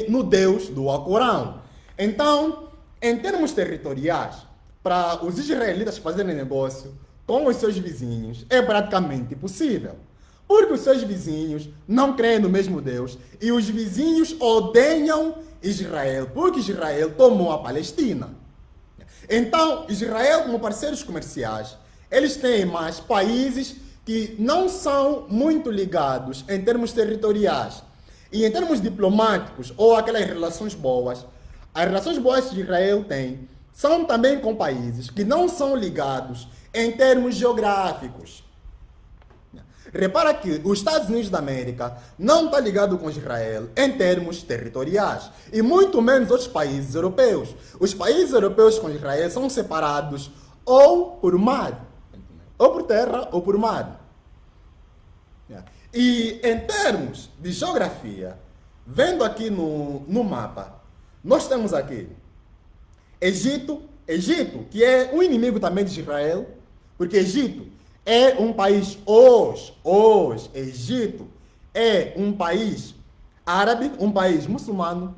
[SPEAKER 1] no Deus do Alcorão. Então, em termos territoriais, para os israelitas fazerem negócio com os seus vizinhos, é praticamente impossível. Porque os seus vizinhos não creem no mesmo Deus e os vizinhos odeiam Israel, porque Israel tomou a Palestina. Então, Israel, como parceiros comerciais, eles têm mais países que não são muito ligados em termos territoriais. E em termos diplomáticos, ou aquelas relações boas, as relações boas que Israel tem são também com países que não são ligados em termos geográficos. Repara que os Estados Unidos da América não está ligado com Israel em termos territoriais. E muito menos outros países europeus. Os países europeus com Israel são separados ou por mar, ou por terra, ou por mar. E em termos de geografia, vendo aqui no mapa, nós temos aqui Egito, que é um inimigo também de Israel, porque Egito é um país, Egito é um país árabe, um país muçulmano.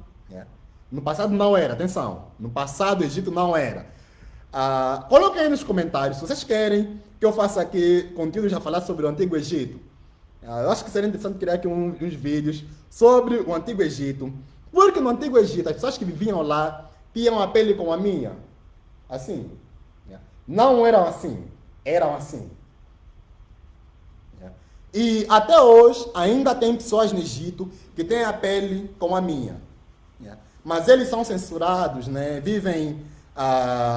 [SPEAKER 1] No passado não era, atenção, no passado o Egito não era. Coloquem aí nos comentários se vocês querem que eu faça aqui conteúdos a falar sobre o Antigo Egito. Eu acho que seria interessante criar aqui uns vídeos sobre o Antigo Egito, porque no Antigo Egito as pessoas que viviam lá tinham a pele como a minha, assim. Não eram assim, eram assim. E até hoje ainda tem pessoas no Egito que têm a pele como a minha. Mas eles são censurados, né? Vivem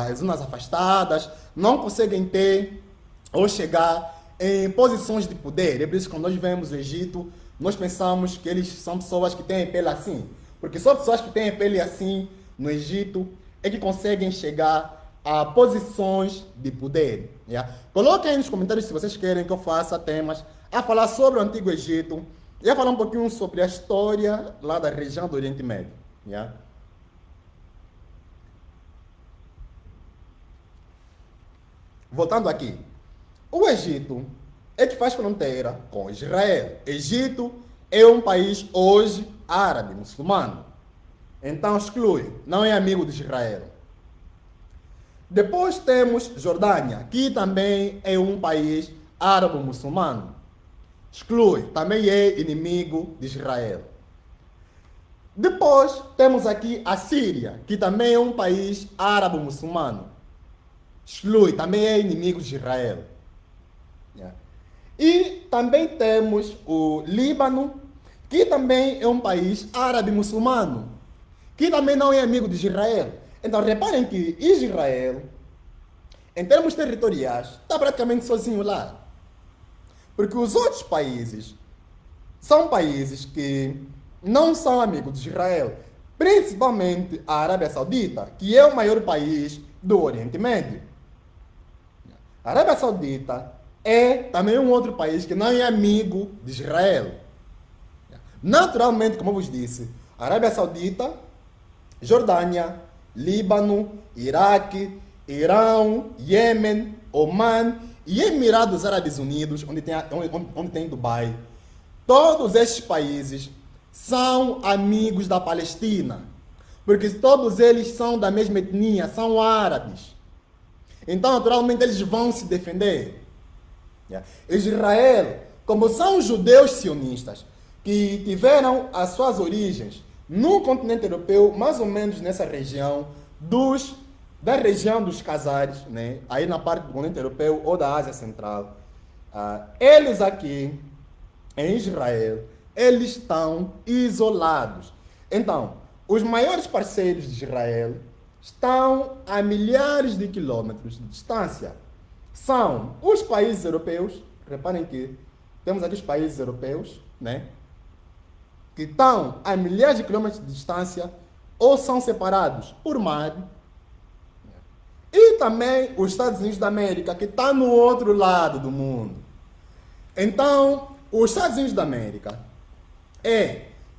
[SPEAKER 1] em zonas afastadas, não conseguem ter ou chegar em posições de poder. É por isso que quando nós vemos o Egito, nós pensamos que eles são pessoas que têm a pele assim. Porque só pessoas que têm a pele assim no Egito é que conseguem chegar a posições de poder. Coloquem aí nos comentários se vocês querem que eu faça temas a falar sobre o Antigo Egito e a falar um pouquinho sobre a história lá da região do Oriente Médio. Voltando aqui, o Egito é que faz fronteira com Israel. Egito é um país hoje árabe, muçulmano. Então exclui, não é amigo de Israel. Depois temos Jordânia, que também é um país árabe-muçulmano. Exclui, também é inimigo de Israel. Depois temos aqui a Síria, que também é um país árabe-muçulmano. Exclui, também é inimigo de Israel. E também temos o Líbano, que também é um país árabe-muçulmano, que também não é amigo de Israel. Então reparem que Israel, em termos territoriais, está praticamente sozinho lá. Porque os outros países são países que não são amigos de Israel. Principalmente a Arábia Saudita, que é o maior país do Oriente Médio. A Arábia Saudita é também um outro país que não é amigo de Israel. Naturalmente, como eu vos disse, a Arábia Saudita, Jordânia, Líbano, Iraque, Irão, Iêmen, Oman e Emirados Árabes Unidos, onde tem Dubai. Todos estes países são amigos da Palestina, porque todos eles são da mesma etnia, são árabes. Então, naturalmente, eles vão se defender. Israel, como são judeus sionistas, que tiveram as suas origens no continente europeu, mais ou menos nessa região da região dos Cazares, né? Aí na parte do continente europeu ou da Ásia Central. Eles aqui, em Israel, eles estão isolados. Então, os maiores parceiros de Israel estão a milhares de quilômetros de distância. São os países europeus, reparem que temos aqui os países europeus, né? Que estão a milhares de quilômetros de distância ou são separados por mar. E também os Estados Unidos da América, que está no outro lado do mundo. Então, os Estados Unidos da América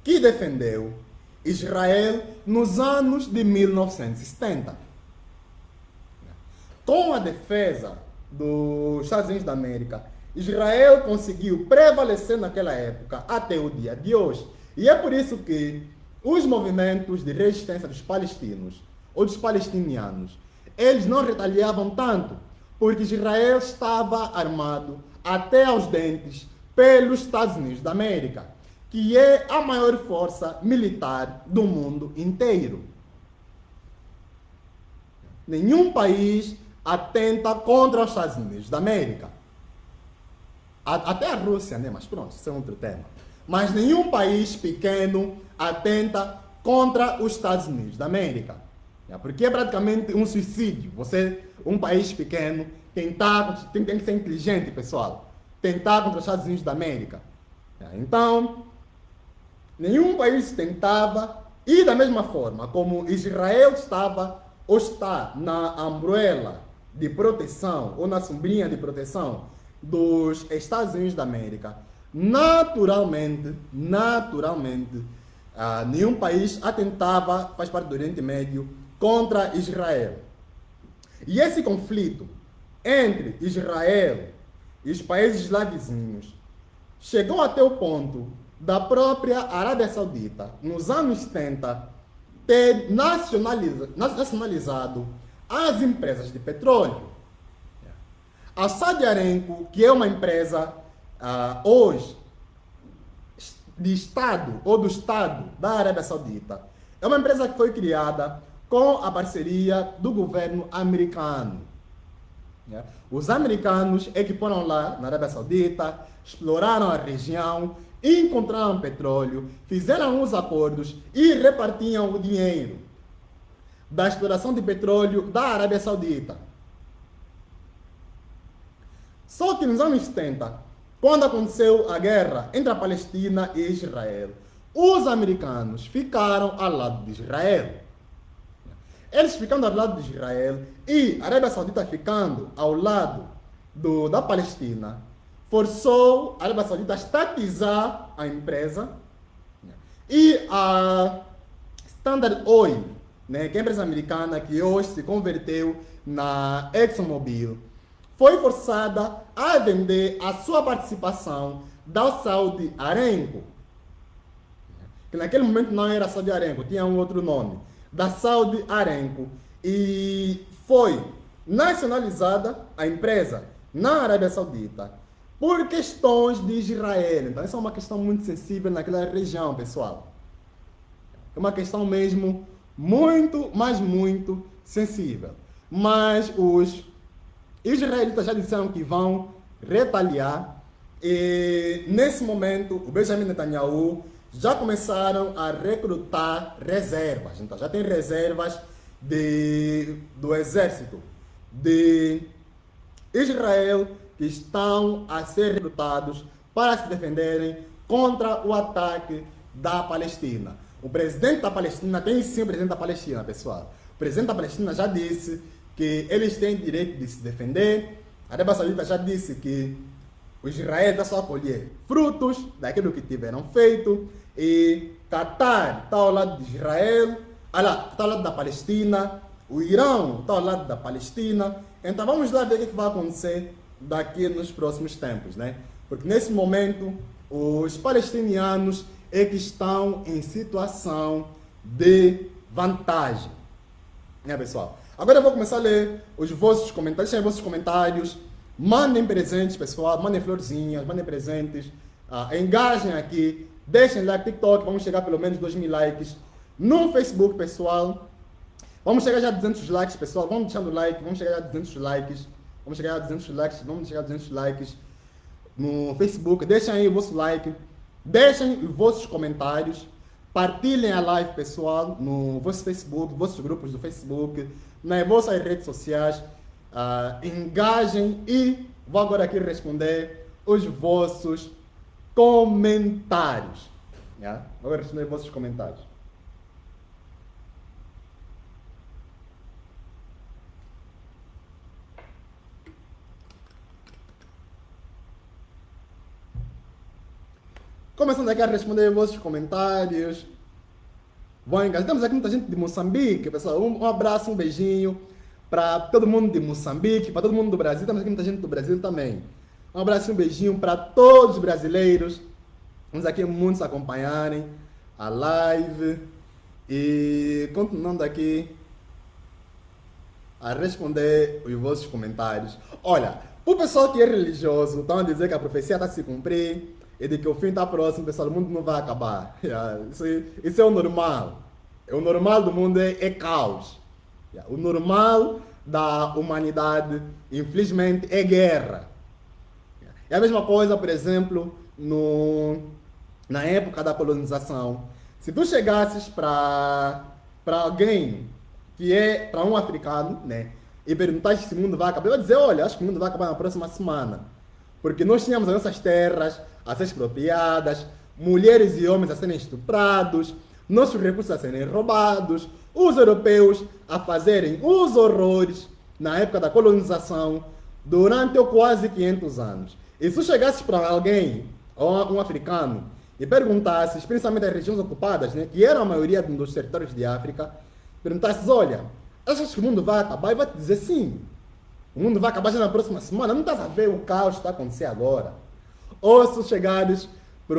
[SPEAKER 1] que defendeu Israel nos anos de 1970. Com a defesa dos Estados Unidos da América, Israel conseguiu prevalecer naquela época até o dia de hoje. E é por isso que os movimentos de resistência dos palestinos ou dos palestinianos, eles não retaliavam tanto, porque Israel estava armado até aos dentes pelos Estados Unidos da América, que é a maior força militar do mundo inteiro. Nenhum país atenta contra os Estados Unidos da América. Até a Rússia, né? Mas pronto, isso é outro tema. Mas nenhum país pequeno atenta contra os Estados Unidos da América. Porque é praticamente um suicídio. Um país pequeno, tem que ser inteligente, pessoal. Tentar contra os Estados Unidos da América. Então, nenhum país tentava, e da mesma forma como Israel estava ou está na umbrella de proteção, ou na sombrinha de proteção dos Estados Unidos da América, naturalmente, nenhum país atentava, faz parte do Oriente Médio, contra Israel. E esse conflito entre Israel e os países lá vizinhos chegou até o ponto da própria Arábia Saudita, nos anos 70, ter nacionalizado as empresas de petróleo. A Saudi Aramco, que é uma empresa hoje de Estado ou do Estado da Arábia Saudita, é uma empresa que foi criada com a parceria do governo americano. Os americanos é que foram lá na Arábia Saudita, exploraram a região, encontraram petróleo, fizeram os acordos e repartiam o dinheiro da exploração de petróleo da Arábia Saudita. Só que nos anos 70, quando aconteceu a guerra entre a Palestina e Israel, os americanos ficaram ao lado de Israel. Eles ficando ao lado de Israel e a Arábia Saudita ficando ao lado da Palestina, forçou a Arábia Saudita a estatizar a empresa e a Standard Oil, né, que é a empresa americana que hoje se converteu na ExxonMobil, foi forçada a vender a sua participação da Saudi Aramco, que naquele momento não era Saudi Aramco, tinha um outro nome, da Saudi Aramco, e foi nacionalizada a empresa na Arábia Saudita por questões de Israel. Então, essa é uma questão muito sensível naquela região, pessoal. É uma questão mesmo muito, mas muito sensível. Mas os israelitas já disseram que vão retaliar e, nesse momento, o Benjamin Netanyahu já começaram a recrutar reservas. Então, já tem reservas do exército de Israel que estão a ser recrutados para se defenderem contra o ataque da Palestina. O presidente da Palestina, tem sim o presidente da Palestina, pessoal. O presidente da Palestina já disse que eles têm direito de se defender. A Arábia Saudita já disse que o Israel está só a colher frutos daquilo que tiveram feito. E Qatar está ao lado de Israel, está ao lado da Palestina, o Irão está ao lado da Palestina. Então vamos lá ver o que vai acontecer daqui nos próximos tempos, né? Porque nesse momento os palestinianos é que estão em situação de vantagem, né, pessoal? Agora eu vou começar a ler os vossos comentários. Deixem vossos comentários, mandem presentes, pessoal, mandem florzinhas, mandem presentes, engajem aqui, deixem like no TikTok, vamos chegar a pelo menos 2.000 likes. No Facebook, pessoal, vamos chegar já a 200 likes, pessoal, vamos deixando like, vamos chegar a 200 likes, vamos chegar a 200 likes, vamos chegar a 200 likes no Facebook. Deixem aí o vosso like, deixem os vossos comentários, partilhem a live, pessoal, no vosso Facebook, vossos grupos do Facebook, nas vossas redes sociais, engajem e vou agora aqui responder os vossos comentários. Yeah? Vou agora responder os vossos comentários. Começando aqui a responder os vossos comentários. Vou engajar. Temos aqui muita gente de Moçambique, pessoal. Um abraço, um beijinho para todo mundo de Moçambique, para todo mundo do Brasil. Temos aqui muita gente do Brasil também. Um abraço e um beijinho para todos os brasileiros. Vamos aqui muitos acompanharem a live. E continuando aqui a responder os vossos comentários. Olha, o pessoal que é religioso estão a dizer que a profecia está a se cumprir e de que o fim está próximo, pessoal, o mundo não vai acabar. Isso é o normal. O normal do mundo é caos. O normal da humanidade, infelizmente, é guerra. É a mesma coisa, por exemplo, na época da colonização. Se tu chegasses para alguém que é para um africano, né, e perguntasses se o mundo vai acabar, ele vai dizer, olha, acho que o mundo vai acabar na próxima semana. Porque nós tínhamos as nossas terras a ser expropriadas, mulheres e homens a serem estuprados, nossos recursos a serem roubados, os europeus a fazerem os horrores na época da colonização durante quase 500 anos. E se chegasses para alguém, ou um africano, e perguntasses, principalmente as regiões ocupadas, né, que eram a maioria dos territórios de África, perguntasses, olha, achas que o mundo vai acabar? E vai te dizer sim. O mundo vai acabar já na próxima semana. Não estás a ver o caos que está acontecendo agora? Ou se chegares para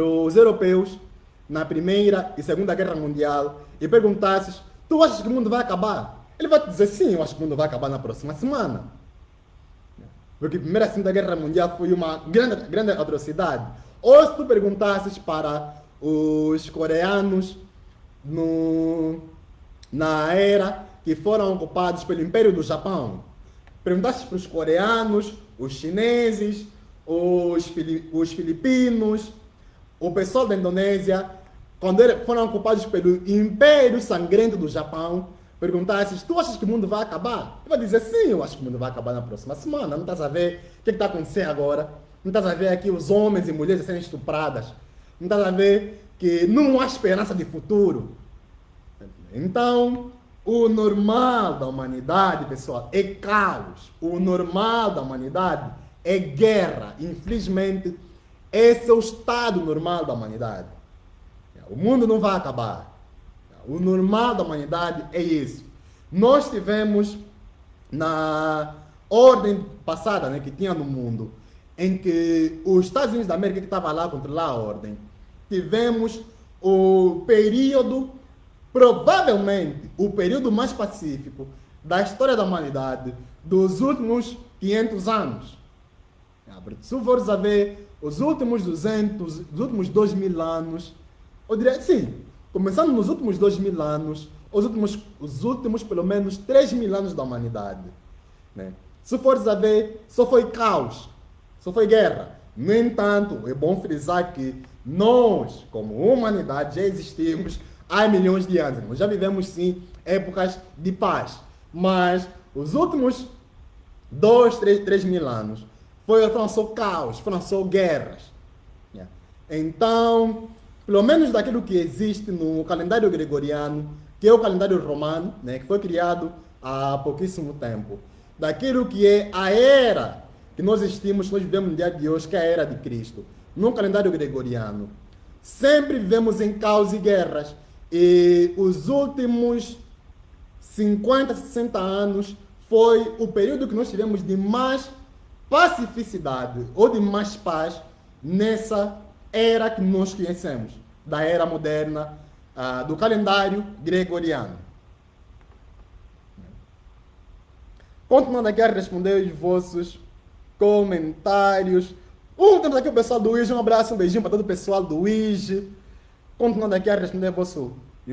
[SPEAKER 1] os europeus na Primeira e Segunda Guerra Mundial e perguntasses, tu achas que o mundo vai acabar? Ele vai te dizer sim, eu acho que o mundo vai acabar na próxima semana. Porque a Primeira e Segunda Guerra Mundial foi uma grande atrocidade. Ou se tu perguntasses para os coreanos na era que foram ocupados pelo Império do Japão, perguntasses para os coreanos, os chineses, os filipinos, o pessoal da Indonésia, quando foram ocupados pelo Império Sangrento do Japão, perguntasses, tu achas que o mundo vai acabar? Ele vai dizer, sim, eu acho que o mundo vai acabar na próxima semana. Não estás a ver o que está acontecendo agora? Não estás a ver aqui os homens e mulheres sendo estupradas? Não estás a ver que não há esperança de futuro? Então, o normal da humanidade, pessoal, é caos. O normal da humanidade é guerra. Infelizmente, esse é o estado normal da humanidade. O mundo não vai acabar. O normal da humanidade é isso. Nós tivemos, na ordem passada, né, que tinha no mundo, em que os Estados Unidos da América que estava lá controlar a ordem, tivemos o período, provavelmente, o período mais pacífico da história da humanidade dos últimos 500 anos. Se fores a ver os últimos 200, os últimos 2.000 anos, eu diria sim, começando nos últimos 2.000 anos, os últimos pelo menos 3.000 anos da humanidade. Né? Se fores a ver, só foi caos, só foi guerra. No entanto, é bom frisar que nós, como humanidade, já existimos há milhões de anos. Nós já vivemos, sim, épocas de paz. Mas os últimos 3.000 anos foram só caos, foram só guerras. Então, pelo menos daquilo que existe no calendário gregoriano, que é o calendário romano, né, que foi criado há pouquíssimo tempo, daquilo que é a era que nós existimos, que nós vivemos no dia de hoje, que é a era de Cristo, no calendário gregoriano. Sempre vivemos em caos e guerras, e os últimos 50, 60 anos foi o período que nós tivemos de mais pacificidade ou de mais paz nessa era que nós conhecemos, da era moderna, do calendário gregoriano. Continuando aqui a responder os vossos comentários. Temos aqui o pessoal do Wige, um abraço, um beijinho para todo o pessoal do Wige. Continuando aqui a responder os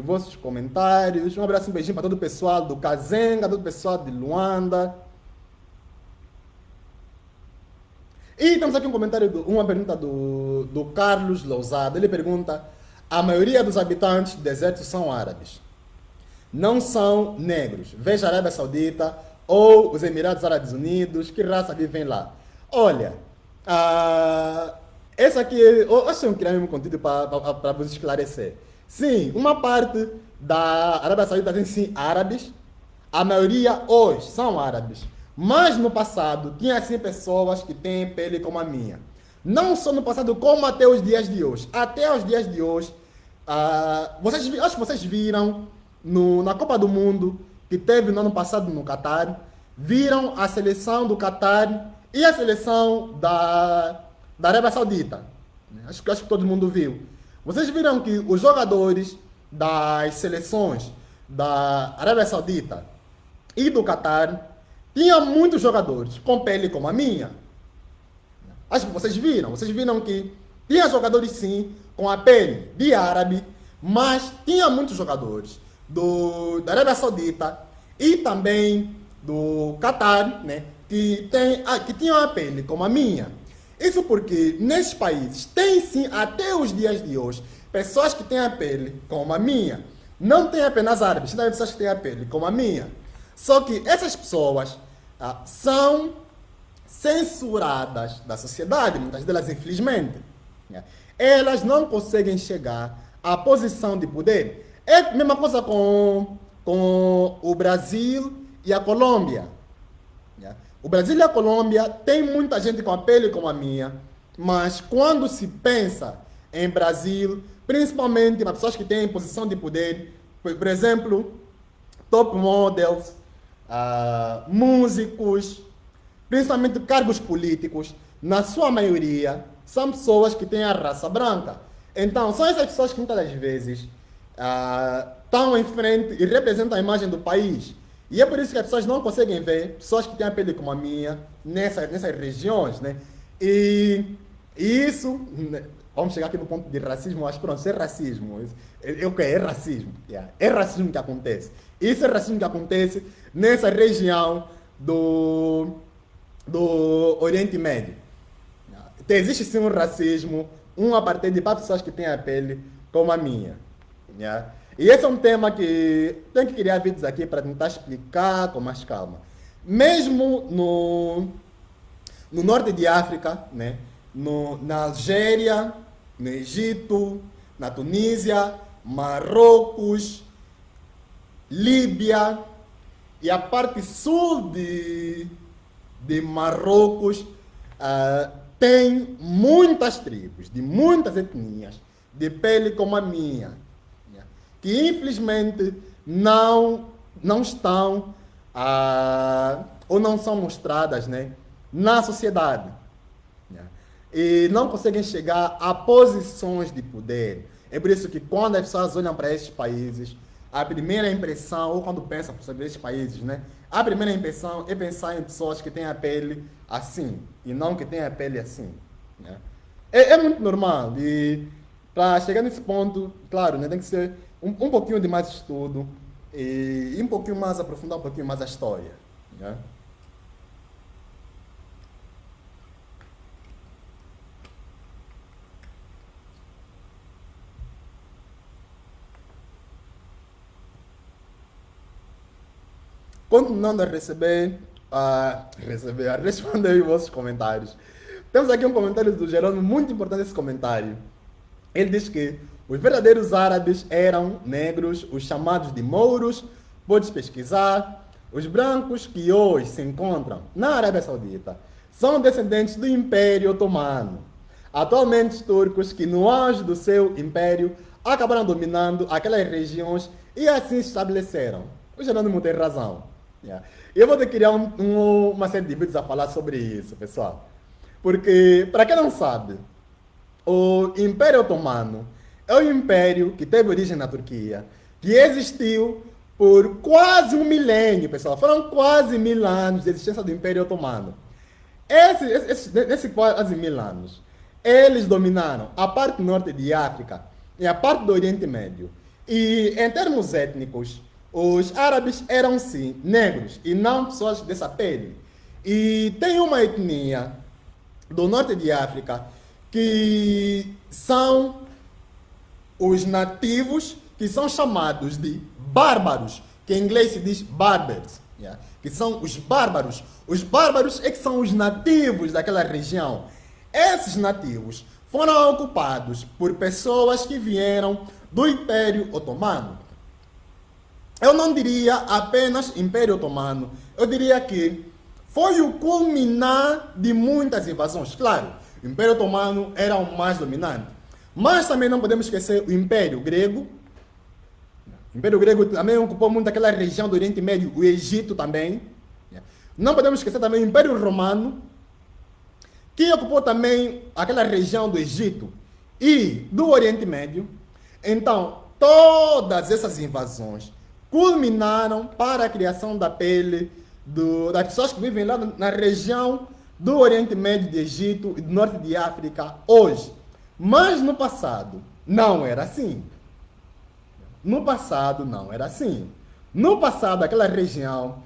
[SPEAKER 1] vossos comentários. Um abraço, um beijinho para todo o pessoal do Kazenga, todo o pessoal de Luanda. E temos aqui um comentário, uma pergunta do Carlos Lousada. Ele pergunta: a maioria dos habitantes do deserto são árabes, não são negros. Veja a Arábia Saudita ou os Emirados Árabes Unidos, que raça vivem lá? Olha, essa aqui, eu acho que eu criei um conteúdo para vos esclarecer. Sim, uma parte da Arábia Saudita tem sim árabes, a maioria hoje são árabes. Mas no passado tinha sim pessoas que têm pele como a minha. Não só no passado, como até os dias de hoje. Até os dias de hoje, acho que vocês viram na Copa do Mundo, que teve no ano passado no Catar, viram a seleção do Catar e a seleção da Arábia Saudita. Acho que todo mundo viu. Vocês viram que os jogadores das seleções da Arábia Saudita e do Catar tinha muitos jogadores com pele como a minha. Acho que vocês viram que tinha jogadores sim com a pele de árabe, mas tinha muitos jogadores da Arábia Saudita e também do Catar, né, que tinham a pele como a minha. Isso porque nesses países tem sim, até os dias de hoje, pessoas que têm a pele como a minha. Não tem apenas árabes, tem pessoas que têm a pele como a minha. Só que essas pessoas são censuradas da sociedade, muitas delas infelizmente. Elas não conseguem chegar à posição de poder. É a mesma coisa com o Brasil e a Colômbia. O Brasil e a Colômbia tem muita gente com a pele como a minha, mas quando se pensa em Brasil, principalmente nas pessoas que têm posição de poder, por exemplo, top models, músicos, principalmente cargos políticos, na sua maioria, são pessoas que têm a raça branca. Então, são essas pessoas que muitas das vezes estão em frente e representam a imagem do país. E é por isso que as pessoas não conseguem ver pessoas que têm a pele como a minha nessas regiões, né? E isso, vamos chegar aqui no ponto de racismo, mas pronto, é racismo. É racismo. É racismo que acontece. Isso é racismo que acontece nessa região do Oriente Médio. Existe sim um racismo, um apartheid para pessoas que têm a pele como a minha. E esse é um tema que tenho que criar vídeos aqui para tentar explicar com mais calma. Mesmo no norte de África, né? Na Algéria, no Egito, na Tunísia, Marrocos, Líbia e a parte sul de Marrocos, tem muitas tribos, de muitas etnias, de pele como a minha, que infelizmente não estão ou não são mostradas, né, na sociedade. E não conseguem chegar a posições de poder. É por isso que quando as pessoas olham para esses países, a primeira impressão, ou quando pensam sobre esses países, né, a primeira impressão é pensar em pessoas que têm a pele assim, e não que têm a pele assim. Né? É muito normal. E para chegar nesse ponto, claro, né, tem que ser um pouquinho de mais estudo e um pouquinho mais, aprofundar um pouquinho mais a história. Né? Continuando a responder os vossos comentários. Temos aqui um comentário do Jerônimo, muito importante esse comentário. Ele diz que Os verdadeiros árabes eram negros, os chamados de mouros, podes pesquisar. Os brancos que hoje se encontram na Arábia Saudita são descendentes do Império Otomano. Atualmente, os turcos que no auge do seu império acabaram dominando aquelas regiões e assim se estabeleceram. O Jerônimo tem razão. Yeah. Eu vou ter que criar uma série de vídeos a falar sobre isso, pessoal. Porque, para quem não sabe, o Império Otomano é um império que teve origem na Turquia, que existiu por quase um milênio, pessoal. Foram quase 1000 anos de existência do Império Otomano. Nesses quase 1000 anos, eles dominaram a parte norte de África e a parte do Oriente Médio. E, em termos étnicos, os árabes eram, sim, negros e não pessoas dessa pele. E tem uma etnia do norte de África que são os nativos, que são chamados de bárbaros, que em inglês se diz barbers, yeah? Que são os bárbaros. Os bárbaros é que são os nativos daquela região. Esses nativos foram ocupados por pessoas que vieram do Império Otomano. Eu não diria apenas Império Otomano, eu diria que foi o culminar de muitas invasões. Claro, o Império Otomano era o mais dominante, mas também não podemos esquecer o Império Grego. O Império Grego também ocupou muito aquela região do Oriente Médio, o Egito também. Não podemos esquecer também o Império Romano, que ocupou também aquela região do Egito e do Oriente Médio. Então, todas essas invasões culminaram para a criação da pele das pessoas que vivem lá na região do Oriente Médio, do Egito e do Norte de África hoje. Mas no passado não era assim. No passado não era assim. No passado, aquela região...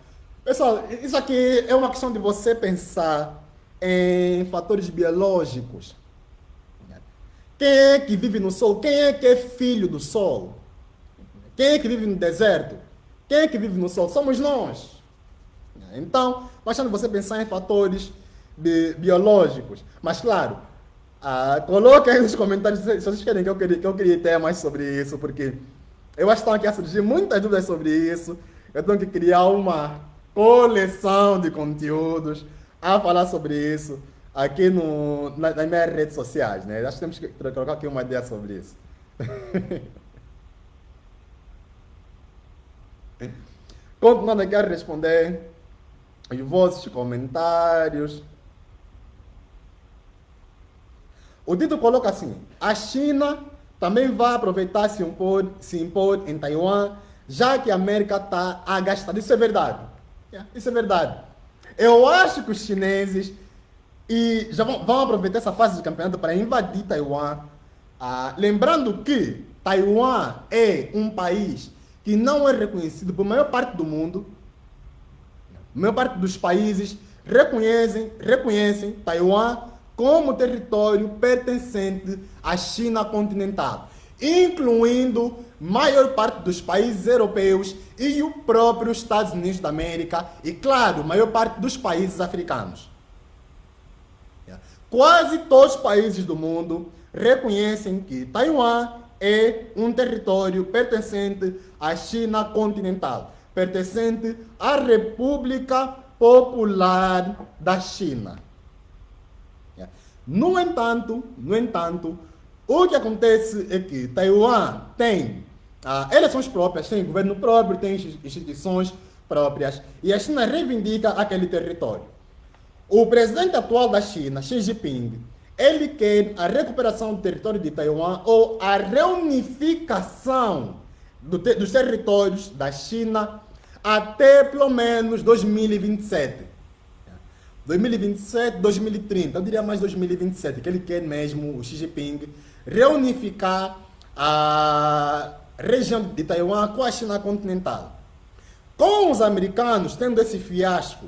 [SPEAKER 1] Pessoal, isso aqui é uma questão de você pensar em fatores biológicos. Quem é que vive no Sol? Quem é que é filho do Sol? Quem é que vive no deserto? Quem é que vive no Sol? Somos nós. Então, bastante você pensar em fatores biológicos. Mas, claro, coloque aí nos comentários se vocês querem que eu crie temas sobre isso, porque eu acho que estão aqui a surgir muitas dúvidas sobre isso. Eu tenho que criar uma coleção de conteúdos a falar sobre isso aqui nas minhas redes sociais, né? Acho que temos que colocar aqui uma ideia sobre isso. Continuando aqui a responder os vossos comentários. O Tito coloca assim: a China também vai aproveitar se impor em Taiwan, já que a América está a gastar. Isso é verdade. Isso é verdade. Eu acho que os chineses já vão aproveitar essa fase do campeonato para invadir Taiwan. Lembrando que Taiwan é um país que não é reconhecido por maior parte do mundo. A maior parte dos países reconhecem Taiwan como território pertencente à China continental, incluindo maior parte dos países europeus e o próprio Estados Unidos da América e, claro, maior parte dos países africanos. Quase todos os países do mundo reconhecem que Taiwan é um território pertencente à China continental, pertencente à República Popular da China. No entanto, o que acontece é que Taiwan tem eleições próprias, tem governo próprio, tem instituições próprias, e a China reivindica aquele território. O presidente atual da China, Xi Jinping, ele quer a recuperação do território de Taiwan ou a reunificação dos territórios da China até pelo menos 2027. 2027, 2030, eu diria mais 2027, que ele quer mesmo, o Xi Jinping, reunificar a região de Taiwan com a China continental. Com os americanos tendo esse fiasco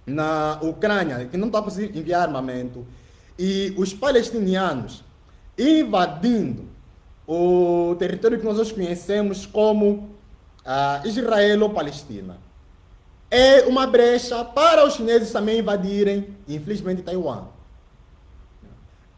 [SPEAKER 1] na Ucrânia, que não está conseguindo enviar armamento, e os palestinianos invadindo o território que nós hoje conhecemos como Israel ou Palestina, é uma brecha para os chineses também invadirem, infelizmente, Taiwan.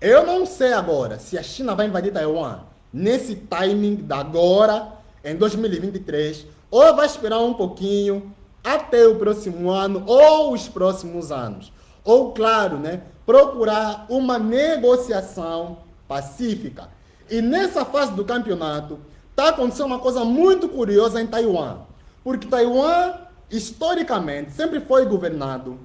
[SPEAKER 1] Eu não sei agora se a China vai invadir Taiwan nesse timing de agora, em 2023, ou vai esperar um pouquinho até o próximo ano ou os próximos anos. Ou, claro, né, procurar uma negociação pacífica. E nessa fase do campeonato, está acontecendo uma coisa muito curiosa em Taiwan. Porque Taiwan, historicamente, sempre foi governado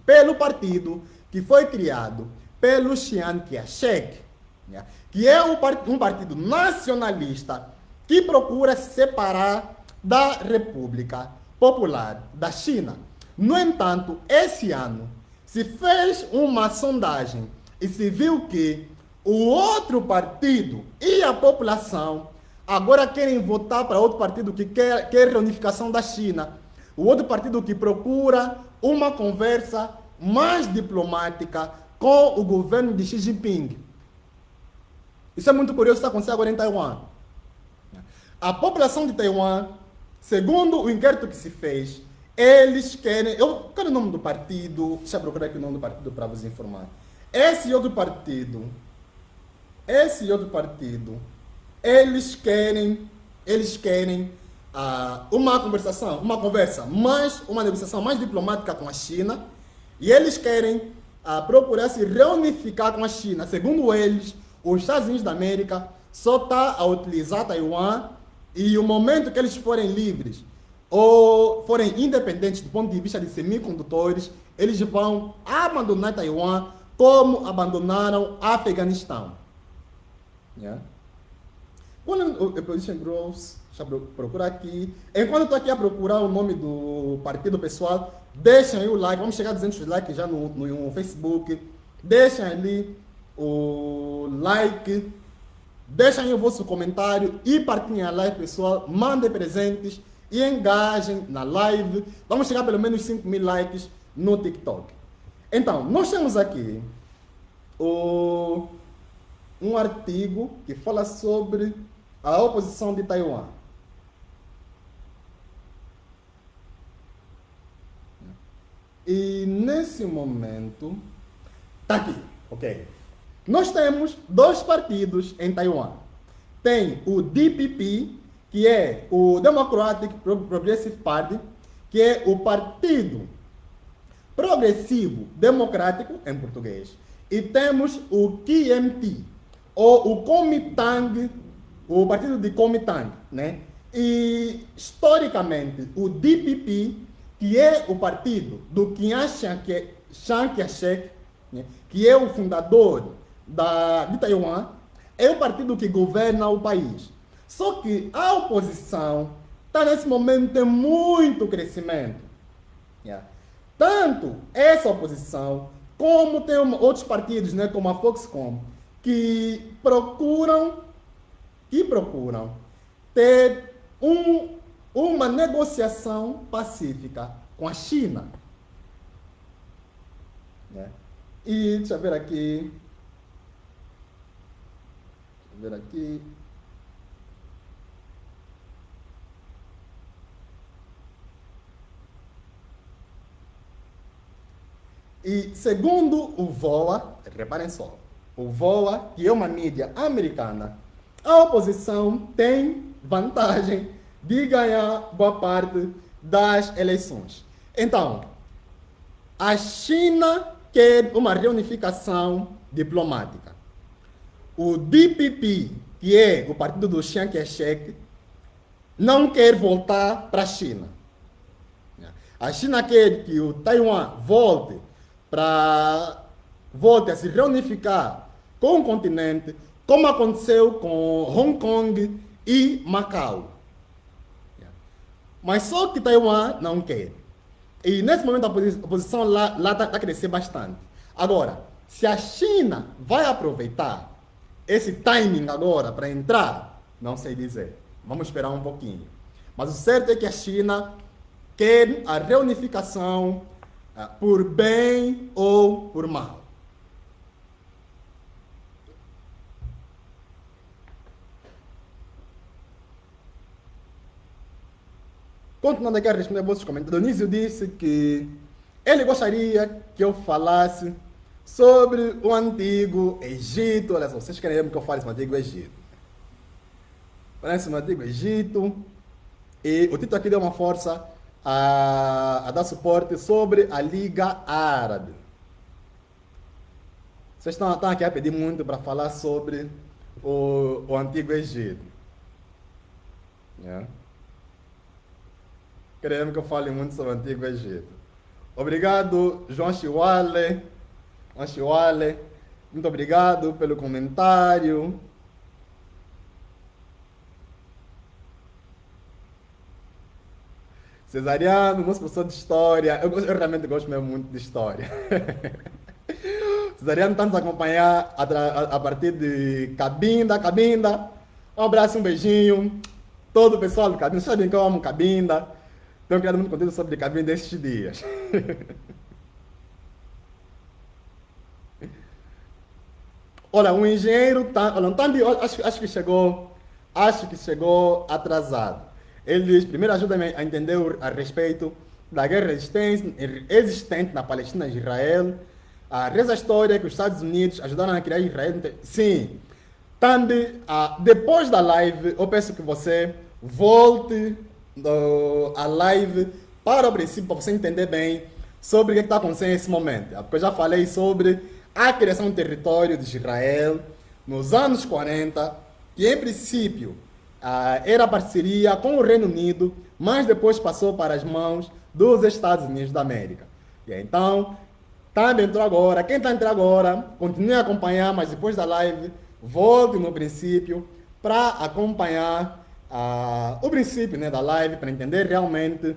[SPEAKER 1] pelo partido que foi criado pelo Chiang Kai-shek, né, que é um partido nacionalista que procura se separar da República Popular da China. No entanto, esse ano se fez uma sondagem e se viu que o outro partido e a população agora querem votar para outro partido que quer reunificação da China. O outro partido que procura uma conversa mais diplomática com o governo de Xi Jinping. Isso é muito curioso, está acontecendo agora em Taiwan. A população de Taiwan, segundo o inquérito que se fez, eles querem... Eu quero o nome do partido, deixa eu procurar aqui o nome do partido para vos informar. Esse outro partido, eles querem uma negociação mais diplomática com a China, e eles querem procurar se reunificar com a China. Segundo eles, os Estados Unidos da América só está a utilizar Taiwan, e o momento que eles forem livres ou forem independentes do ponto de vista de semicondutores, eles vão abandonar Taiwan como abandonaram Afeganistão. Yeah. Quando o Opposition Growth, deixa eu procurar aqui. Enquanto eu estou aqui a procurar o nome do partido, pessoal, deixem aí o like. Vamos chegar a 200 likes já no Facebook. Deixem ali o like. Deixem aí o vosso comentário e partilhem a live, pessoal. Mandem presentes e engajem na live. Vamos chegar a pelo menos 5.000 likes no TikTok. Então, nós temos aqui um artigo que fala sobre a oposição de Taiwan. E nesse momento, tá aqui, ok? Nós temos dois partidos em Taiwan. Tem o DPP, que é o Democratic Progressive Party, que é o Partido Progressivo Democrático, em português. E temos o KMT, ou o Kuomintang, o partido de Kuomintang, né? E, historicamente, o DPP, que é o partido do Chiang Kai-shek, né? Que é o fundador de Taiwan, é o partido que governa o país. Só que a oposição está nesse momento em muito crescimento. Yeah. Tanto essa oposição, como tem outros partidos, né, como a Foxconn, que procuram ter uma negociação pacífica com a China. Yeah. E deixa eu ver aqui. E segundo o VOA, reparem só, o VOA, que é uma mídia americana, a oposição tem vantagem de ganhar boa parte das eleições. Então, a China quer uma reunificação diplomática. O DPP, que é o partido do Chiang Kai-shek, não quer voltar para a China. A China quer que o Taiwan volte a se reunificar com o continente, como aconteceu com Hong Kong e Macau. Mas só que Taiwan não quer. E nesse momento a oposição lá está a crescer bastante. Agora, se a China vai aproveitar esse timing agora para entrar, não sei dizer. Vamos esperar um pouquinho. Mas o certo é que a China quer a reunificação por bem ou por mal. Continuando aqui a responder a vossos comentários, Dionísio disse que ele gostaria que eu falasse sobre o antigo Egito. Olha só, vocês querem que eu fale sobre o antigo Egito. Parece no Antigo Egito. E o Tito aqui deu uma força a dar suporte sobre a Liga Árabe. Vocês estão aqui a pedir muito para falar sobre o Antigo Egito. Yeah. Querendo que eu fale muito sobre o Antigo Egito. Obrigado, João Chiwale. João Chiwale. Muito obrigado pelo comentário. Cesariano, nosso professor de história. Eu realmente gosto mesmo muito de história. Cesariano está nos acompanhar a partir de Cabinda. Cabinda, um abraço, um beijinho. Todo o pessoal do Cabinda, vocês sabem que eu amo Cabinda. Tenho criado muito conteúdo sobre Cabinda estes dias. Olha, um engenheiro tá, olha, acho que chegou atrasado. Ele diz, primeiro ajuda-me a entender a respeito da guerra existente na Palestina e Israel. Reza a história que os Estados Unidos ajudaram a criar Israel. Sim. Também, depois da live, eu peço que você volte a live para o princípio, para você entender bem sobre o que está acontecendo nesse momento. Porque eu já falei sobre a criação do território de Israel nos anos 40, que em princípio era parceria com o Reino Unido, mas depois passou para as mãos dos Estados Unidos da América. E então, também entrou agora. Quem está entrando agora, continue a acompanhar, mas depois da live, volte no princípio para acompanhar o princípio, né, da live, para entender realmente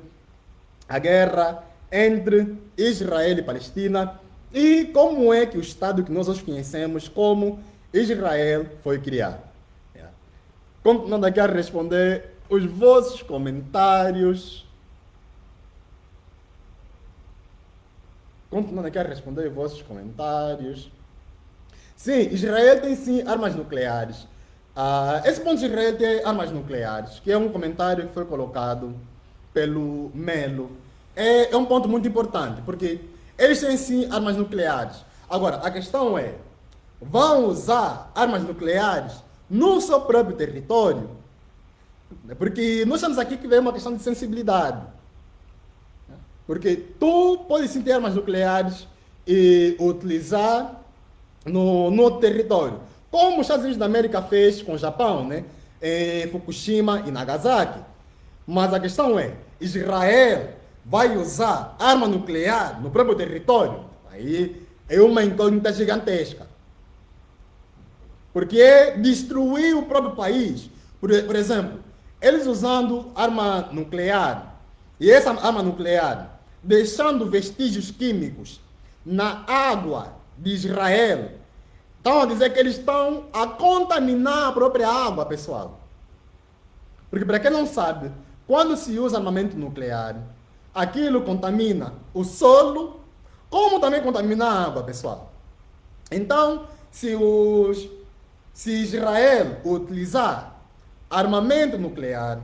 [SPEAKER 1] a guerra entre Israel e Palestina e como é que o Estado que nós hoje conhecemos como Israel foi criado. Continuando aqui a responder os vossos comentários. Sim, Israel tem sim armas nucleares. Esse ponto de Israel tem armas nucleares, que é um comentário que foi colocado pelo Melo. É um ponto muito importante, porque eles têm sim armas nucleares. Agora, a questão é, vão usar armas nucleares no seu próprio território? Porque nós estamos aqui que vem uma questão de sensibilidade. Porque tu pode sim ter armas nucleares e utilizar no território. Como os Estados Unidos da América fez com o Japão, né? Em Fukushima e Nagasaki. Mas a questão é, Israel vai usar arma nuclear no próprio território? Aí é uma incógnita gigantesca. Porque é destruir o próprio país. Por exemplo, eles usando arma nuclear, e essa arma nuclear deixando vestígios químicos na água de Israel, estão a dizer que eles estão a contaminar a própria água, pessoal. Porque, para quem não sabe, quando se usa armamento nuclear, aquilo contamina o solo, como também contamina a água, pessoal. Então, se Israel utilizar armamento nuclear,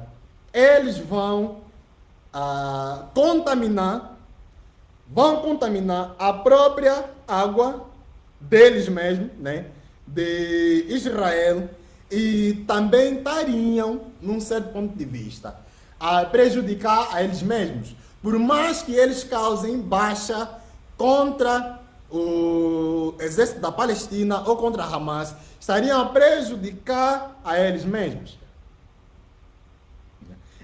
[SPEAKER 1] eles vão contaminar a própria água deles mesmos, né, de Israel, e também estariam, num certo ponto de vista, a prejudicar a eles mesmos, por mais que eles causem baixa contra o exército da Palestina ou contra a Hamas, estariam a prejudicar a eles mesmos.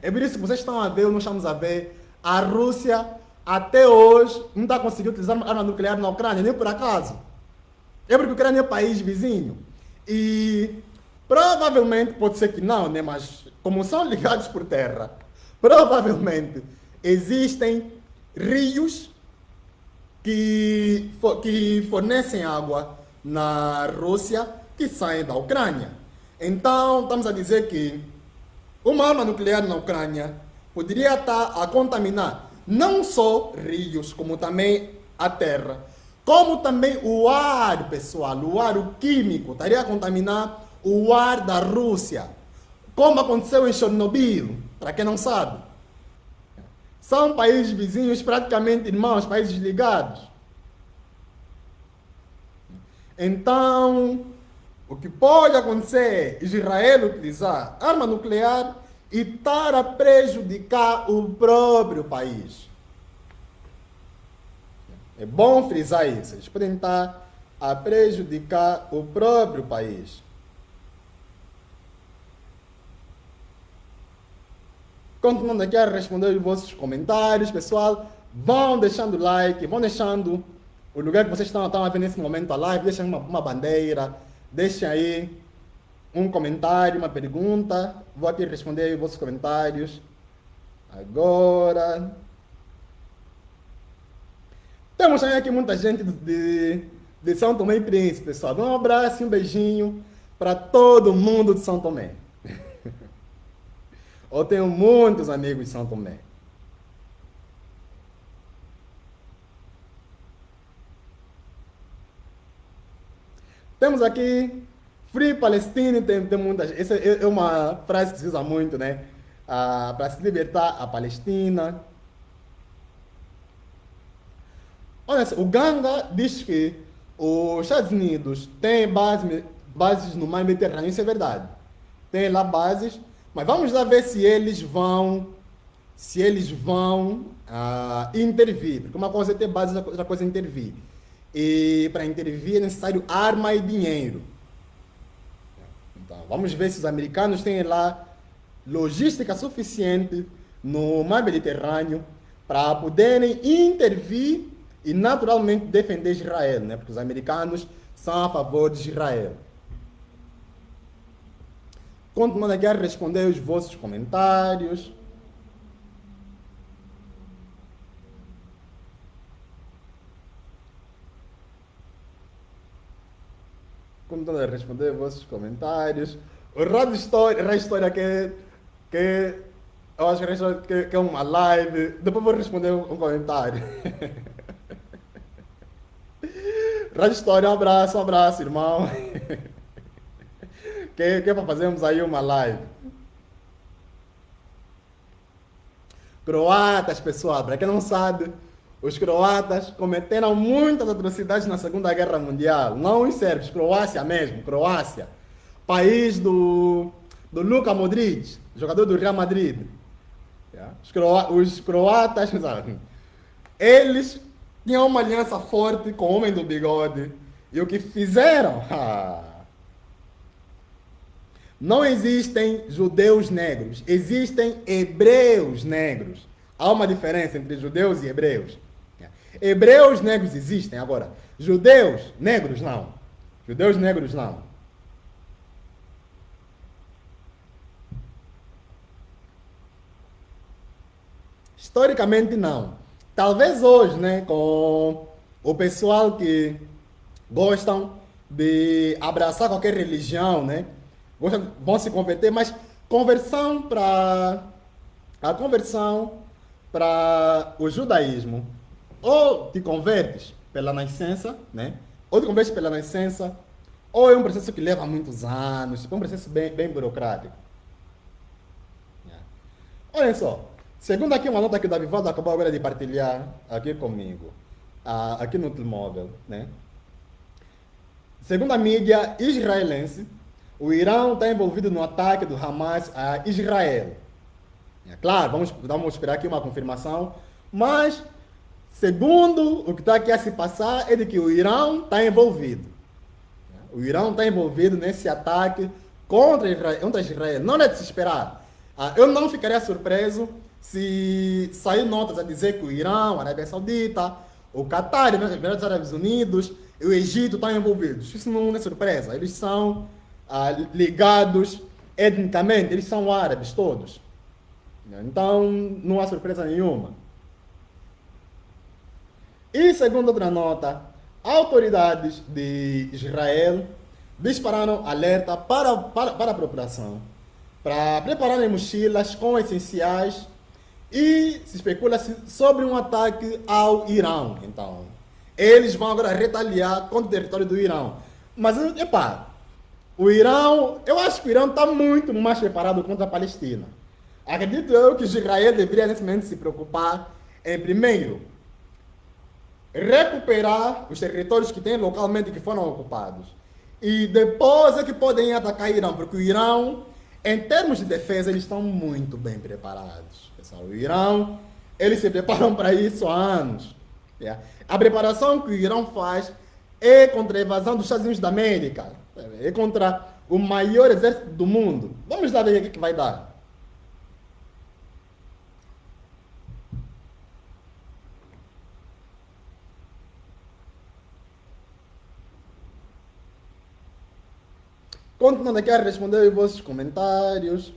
[SPEAKER 1] É por isso que vocês estão a ver, ou nós estamos a ver, a Rússia até hoje não está conseguindo utilizar arma nuclear na Ucrânia, nem por acaso. É porque a Ucrânia é um país vizinho. E provavelmente, pode ser que não, né? Mas como são ligados por terra, provavelmente existem rios que fornecem água na Rússia que saem da Ucrânia. Então, estamos a dizer que uma arma nuclear na Ucrânia poderia estar a contaminar não só rios, como também a terra, como também o ar, pessoal, o ar químico, estaria a contaminar o ar da Rússia, como aconteceu em Chernobyl, para quem não sabe. São países vizinhos, praticamente irmãos, países ligados. Então, O que pode acontecer é Israel utilizar arma nuclear e estar a prejudicar o próprio país. É bom frisar isso. Eles podem estar a prejudicar o próprio país. Continuando aqui a responder os vossos comentários, pessoal. Vão deixando like, vão deixando o lugar que vocês estão a ver nesse momento a live, deixem uma bandeira, deixem aí um comentário, uma pergunta. Vou aqui responder os vossos comentários. Agora. Temos também aqui muita gente de São Tomé e Príncipe, pessoal. Um abraço e um beijinho para todo mundo de São Tomé. Eu tenho muitos amigos de São Tomé. Temos aqui Free Palestine, tem muitas. Essa é uma frase que se usa muito, né? Para se libertar a Palestina. Olha, o Ganga diz que os Estados Unidos têm bases no mar Mediterrâneo, isso é verdade. Tem lá bases, mas vamos lá ver se eles vão intervir. Porque uma coisa é ter bases, outra coisa é intervir. E para intervir é necessário arma e dinheiro. Então, vamos ver se os americanos têm lá logística suficiente no mar Mediterrâneo para poderem intervir e naturalmente defender Israel, né? Porque os americanos são a favor de Israel. Continuando aqui a responder os vossos comentários. Continuando a responder os vossos comentários. O Rádio História que eu acho que é uma live. Depois vou responder um comentário. Rádio História, um abraço, irmão. Que é para fazermos aí uma live. Croatas, pessoal, para quem não sabe, os croatas cometeram muitas atrocidades na Segunda Guerra Mundial. Não os sérvios, Croácia mesmo, Croácia. País do Luka Modric, jogador do Real Madrid. Os croatas, sabe, eles tinham uma aliança forte com o homem do bigode. E o que fizeram? Não existem judeus negros, existem hebreus negros. Há uma diferença entre judeus e hebreus. Hebreus negros existem, agora, judeus negros não. Judeus negros não. Historicamente não. Talvez hoje, né, com o pessoal que gostam de abraçar qualquer religião, né, vão se converter, mas a conversão para o judaísmo, ou te convertes pela nascença, né, ou te convertes pela nascença, ou é um processo que leva muitos anos, é um processo bem burocrático. Olha só. Segundo aqui uma nota que o Davivaldo acabou agora de partilhar aqui comigo, aqui no telemóvel, né? Segundo a mídia israelense, o Irã está envolvido no ataque do Hamas a Israel. É claro, vamos esperar aqui uma confirmação, mas segundo o que está aqui a se passar é de que o Irã está envolvido. O Irã está envolvido nesse ataque contra Israel. Não é de se esperar. Eu não ficaria surpreso se sair notas a dizer que o Irã, a Arábia Saudita, o Catar, os Emirados Árabes Unidos e o Egito estão envolvidos. Isso não é surpresa. Eles são ligados etnicamente, eles são árabes todos. Então, não há surpresa nenhuma. E, segundo outra nota, autoridades de Israel dispararam alerta para a população para prepararem mochilas com essenciais e se especula sobre um ataque ao Irã. Então, eles vão agora retaliar contra o território do Irã. Mas, o Irã, eu acho que o Irã está muito mais preparado contra a Palestina. Acredito eu que Israel deveria, nesse momento, se preocupar em, primeiro, recuperar os territórios que tem localmente que foram ocupados. E depois é que podem atacar o Irão, porque o Irão, em termos de defesa, eles estão muito bem preparados. Pessoal, o Irão, eles se preparam para isso há anos. Yeah. A preparação que o Irão faz é contra a invasão dos Estados Unidos da América. É contra o maior exército do mundo. Vamos lá ver o que vai dar. Continuando aqui a responder os vossos comentários.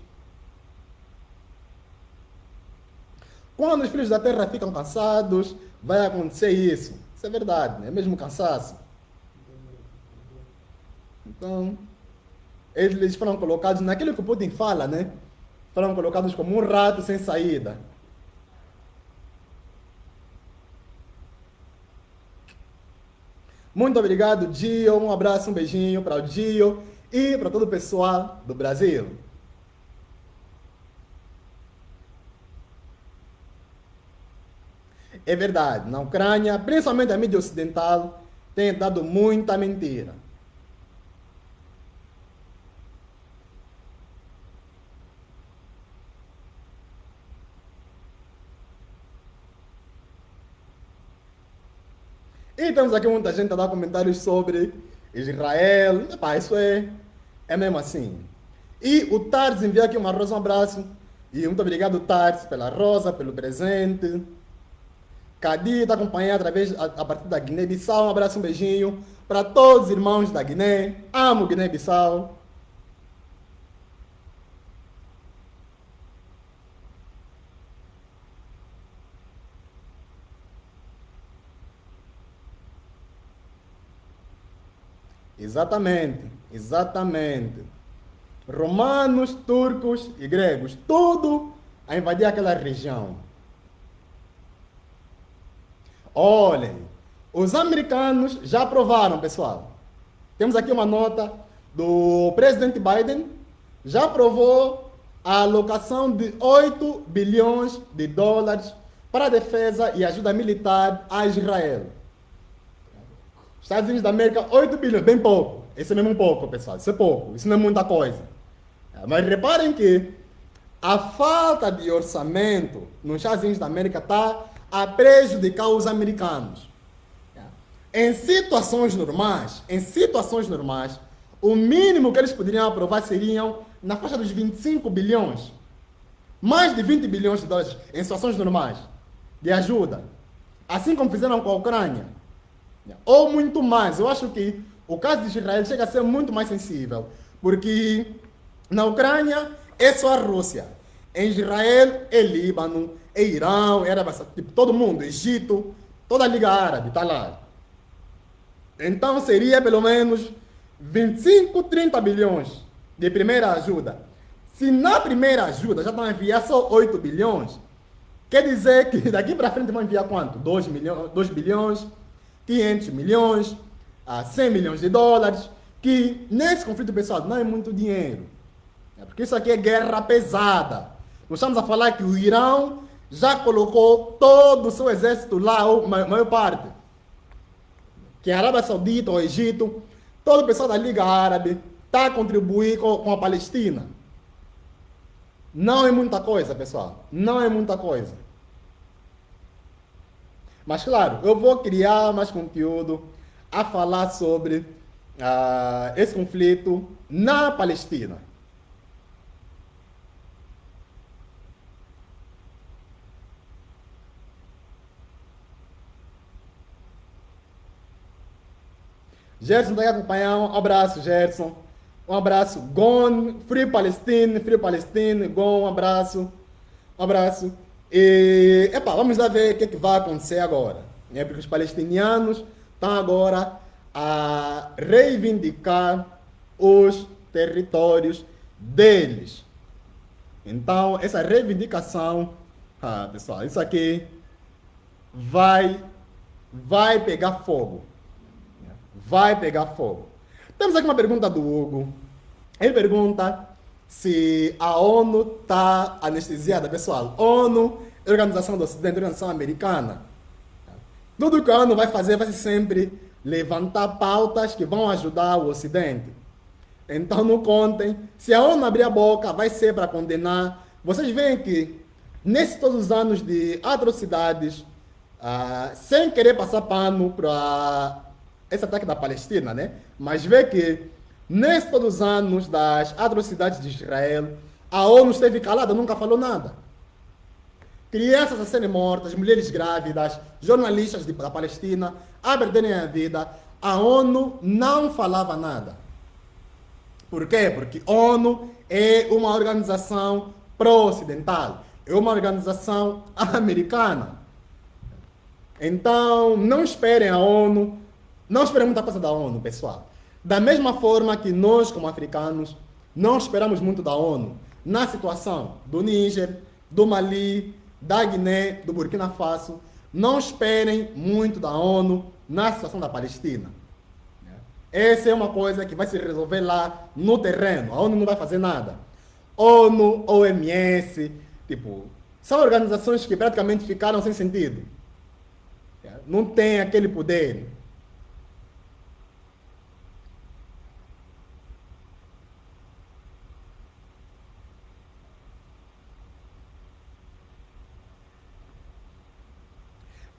[SPEAKER 1] Quando os filhos da terra ficam cansados, vai acontecer isso. Isso é verdade, é mesmo cansaço. Então, eles foram colocados naquilo que o Putin fala, né? Foram colocados como um rato sem saída. Muito obrigado, Gio. Um abraço, um beijinho para o Gio e para todo o pessoal do Brasil. É verdade, na Ucrânia, principalmente a mídia ocidental, tem dado muita mentira. E temos aqui muita gente a dar comentários sobre Israel. Epá, isso é mesmo assim. E o Tars enviou aqui uma rosa, um abraço. E muito obrigado, Tars, pela rosa, pelo presente. Cadi está acompanhando através a partir da Guiné-Bissau. Um abraço, um beijinho para todos os irmãos da Guiné. Amo Guiné-Bissau. Exatamente, exatamente. Romanos, turcos e gregos, tudo a invadir aquela região. Olhem, os americanos já aprovaram, pessoal. Temos aqui uma nota do presidente Biden, já aprovou a alocação de 8 bilhões de dólares para a defesa e ajuda militar a Israel. Estados Unidos da América, 8 bilhões, bem pouco. Isso é mesmo pouco, pessoal. Isso é pouco, isso não é muita coisa. Mas reparem que a falta de orçamento nos Estados Unidos da América está a prejudicar os americanos. Em situações normais, o mínimo que eles poderiam aprovar seriam na faixa dos 25 bilhões. Mais de 20 bilhões de dólares em situações normais de ajuda. Assim como fizeram com a Ucrânia. Ou muito mais. Eu acho que o caso de Israel chega a ser muito mais sensível. Porque na Ucrânia é só a Rússia. Em Israel é Líbano, é Irão, é Arábia Saudita, tipo, todo mundo, Egito, toda a Liga Árabe está lá. Então seria pelo menos 25, 30 bilhões de primeira ajuda. Se na primeira ajuda já estão a enviar só 8 bilhões, quer dizer que daqui para frente vão enviar quanto? 2 bilhões, 500 milhões, 100 milhões de dólares, que nesse conflito, pessoal, não é muito dinheiro. Porque isso aqui é guerra pesada. Nós estamos a falar que o Irão já colocou todo o seu exército lá, ou maior parte. Que a Arábia Saudita, o Egito, todo o pessoal da Liga Árabe está a contribuir com a Palestina. Não é muita coisa, pessoal. Não é muita coisa. Mas claro, eu vou criar mais conteúdo a falar sobre esse conflito na Palestina. Gerson está aí acompanhando. Um abraço, Gerson. Um abraço. Gone, Free Palestine, Gone, um abraço. Um abraço. E, vamos lá ver o que vai acontecer agora. Porque os palestinianos estão agora a reivindicar os territórios deles. Então, essa reivindicação, pessoal, isso aqui vai pegar fogo. Vai pegar fogo. Temos aqui uma pergunta do Hugo. Ele pergunta se a ONU está anestesiada. Pessoal, ONU é a Organização do Ocidente, a Organização Americana. Tudo que a ONU vai fazer vai ser sempre levantar pautas que vão ajudar o Ocidente. Então não contem. Se a ONU abrir a boca, vai ser para condenar. Vocês veem que, nesses todos os anos de atrocidades, sem querer passar pano para esse ataque da Palestina, né? Mas vê que, nesses todos os anos das atrocidades de Israel, a ONU esteve calada, nunca falou nada. Crianças a serem mortas, mulheres grávidas, jornalistas da Palestina a perderem a vida, a ONU não falava nada. Por quê? Porque a ONU é uma organização pró-ocidental, é uma organização americana. Então, não esperem a ONU, não esperem muita coisa da ONU, pessoal. Da mesma forma que nós, como africanos, não esperamos muito da ONU na situação do Níger, do Mali, da Guiné, do Burkina Faso, não esperem muito da ONU na situação da Palestina. Essa é uma coisa que vai se resolver lá no terreno. A ONU não vai fazer nada. ONU, OMS, são organizações que praticamente ficaram sem sentido. Não tem aquele poder.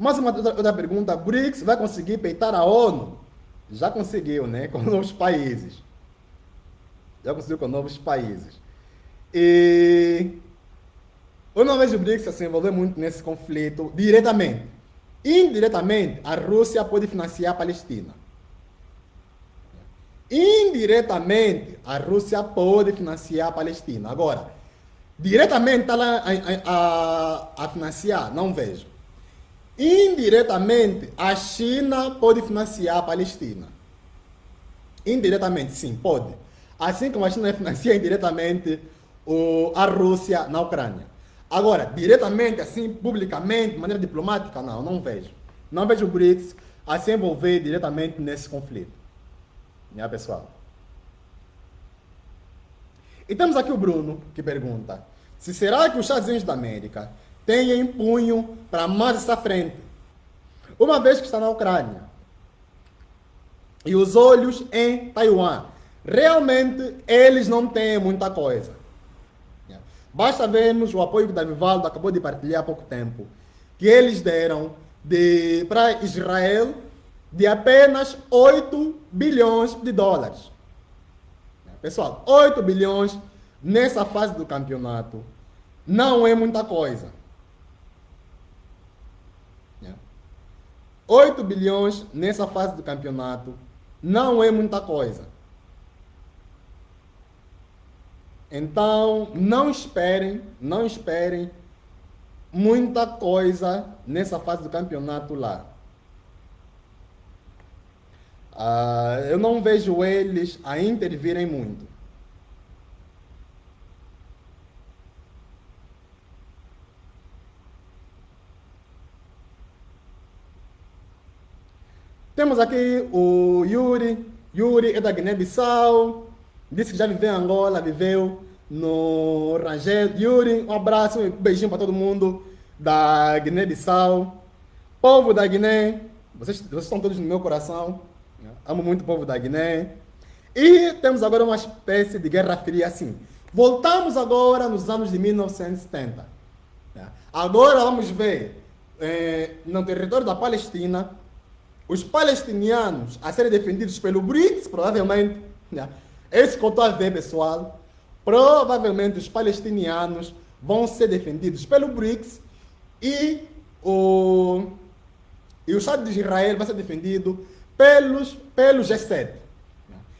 [SPEAKER 1] Mas uma outra pergunta, BRICS vai conseguir peitar a ONU? Já conseguiu, né? Com novos países. Já conseguiu com novos países. E eu não vejo o BRICS se envolver muito nesse conflito diretamente. Indiretamente, a Rússia pode financiar a Palestina. Indiretamente, a Rússia pode financiar a Palestina. Agora, diretamente está lá a financiar? Não vejo. Indiretamente, a China pode financiar a Palestina. Indiretamente, sim, pode. Assim como a China financia indiretamente a Rússia na Ucrânia. Agora, diretamente, assim, publicamente, de maneira diplomática, não vejo. Não vejo o BRICS a se envolver diretamente nesse conflito. Né, pessoal? E temos aqui o Bruno, que pergunta: se será que os Estados Unidos da América têm punho para mais essa frente, uma vez que está na Ucrânia, e os olhos em Taiwan? Realmente, eles não têm muita coisa. Basta vermos o apoio que Davi Valdo acabou de partilhar há pouco tempo, que eles deram para Israel de apenas 8 bilhões de dólares. Pessoal, 8 bilhões nessa fase do campeonato não é muita coisa. 8 bilhões nessa fase do campeonato não é muita coisa. Então, não esperem muita coisa nessa fase do campeonato lá. Eu não vejo eles a intervirem muito. Temos aqui o Yuri. Yuri é da Guiné-Bissau. Disse que já viveu em Angola, viveu no Rangel. Yuri, um abraço, um beijinho para todo mundo da Guiné-Bissau. Povo da Guiné, vocês estão todos no meu coração. Amo muito o povo da Guiné. E temos agora uma espécie de guerra fria assim. Voltamos agora nos anos de 1970. Agora vamos ver, no território da Palestina, os palestinianos a serem defendidos pelo BRICS, provavelmente. É isso que eu estou a ver, pessoal. Provavelmente os palestinianos vão ser defendidos pelo BRICS e o Estado de Israel vai ser defendido pelo G7.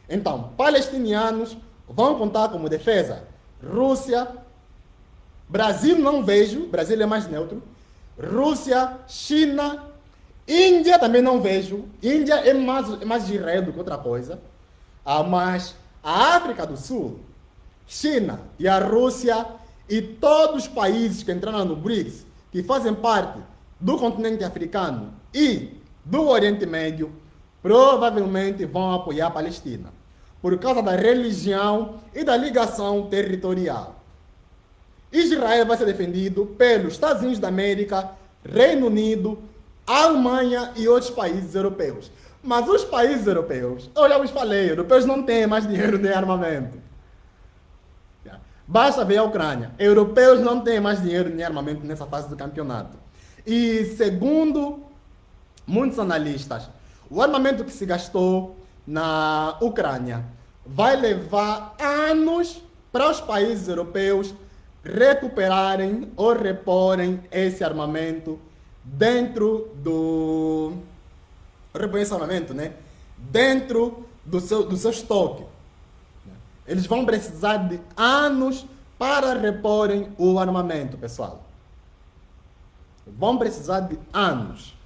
[SPEAKER 1] Então, palestinianos vão contar como defesa Rússia, Brasil não vejo, Brasil é mais neutro, Rússia, China, Índia também não vejo, Índia é mais de Israel do que outra coisa, mas a África do Sul, China e a Rússia e todos os países que entraram no BRICS, que fazem parte do continente africano e do Oriente Médio, provavelmente vão apoiar a Palestina, por causa da religião e da ligação territorial. Israel vai ser defendido pelos Estados Unidos da América, Reino Unido, Alemanha e outros países europeus. Mas os países europeus, eu já vos falei, europeus não têm mais dinheiro nem armamento. Basta ver a Ucrânia. Europeus não têm mais dinheiro nem armamento nessa fase do campeonato. E segundo muitos analistas, o armamento que se gastou na Ucrânia vai levar anos para os países europeus recuperarem ou reporem esse armamento dentro do... repor esse armamento, né? Dentro do seu estoque. Eles vão precisar de anos para reporem o armamento, pessoal. Vão precisar de anos.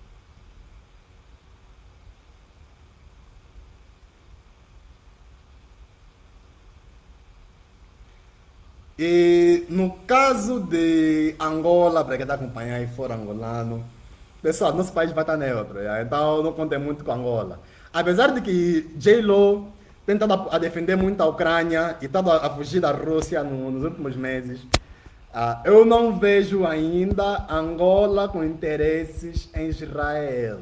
[SPEAKER 1] E no caso de Angola, para quem está acompanhando aí fora angolano, pessoal, nosso país vai estar neutro, então não contem muito com Angola. Apesar de que J-Lo tem estado a defender muito a Ucrânia e estado a fugir da Rússia nos últimos meses, eu não vejo ainda Angola com interesses em Israel.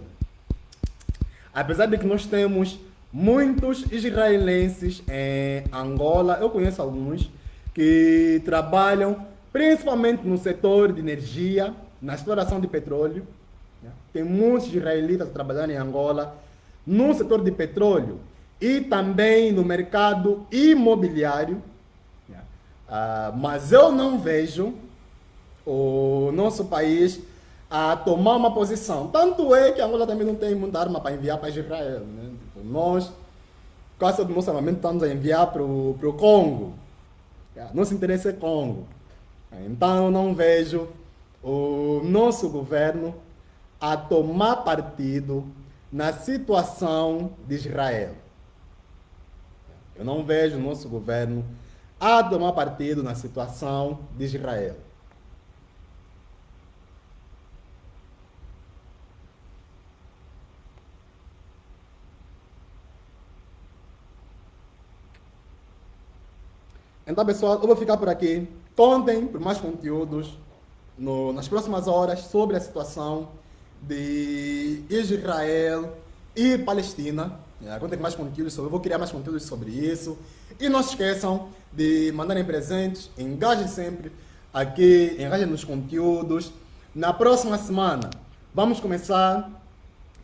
[SPEAKER 1] Apesar de que nós temos muitos israelenses em Angola, eu conheço alguns que trabalham principalmente no setor de energia, na exploração de petróleo. Tem muitos israelitas trabalhando em Angola no setor de petróleo e também no mercado imobiliário. Mas eu não vejo o nosso país a tomar uma posição. Tanto é que a Angola também não tem muita arma para enviar para Israel. Né? Nós, quase do nosso armamento, estamos a enviar para o Congo. Nosso interesse é Congo. Então eu não vejo o nosso governo a tomar partido na situação de Israel. Eu não vejo o nosso governo a tomar partido na situação de Israel. Então, pessoal, eu vou ficar por aqui. Contem por mais conteúdos nas próximas horas sobre a situação de Israel e Palestina. Contem mais conteúdos sobre, eu vou criar mais conteúdos sobre isso. E não se esqueçam de mandarem presentes, engajem sempre aqui, engajem nos conteúdos. Na próxima semana, vamos começar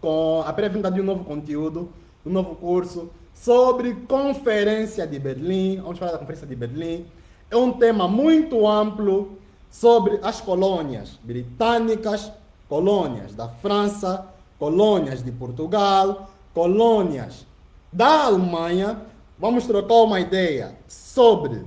[SPEAKER 1] com a pré-venda de um novo conteúdo, um novo curso sobre Conferência de Berlim. Vamos falar da Conferência de Berlim. É um tema muito amplo sobre as colônias britânicas, colônias da França, colônias de Portugal, colônias da Alemanha. Vamos trocar uma ideia sobre,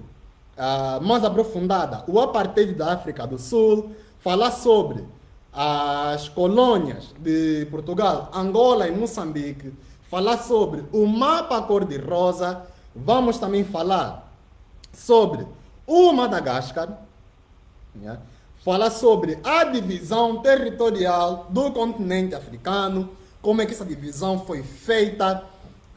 [SPEAKER 1] mais aprofundada, o apartheid da África do Sul, falar sobre as colônias de Portugal, Angola e Moçambique, falar sobre o mapa cor-de-rosa, vamos também falar sobre o Madagascar, né? Falar sobre a divisão territorial do continente africano, como é que essa divisão foi feita,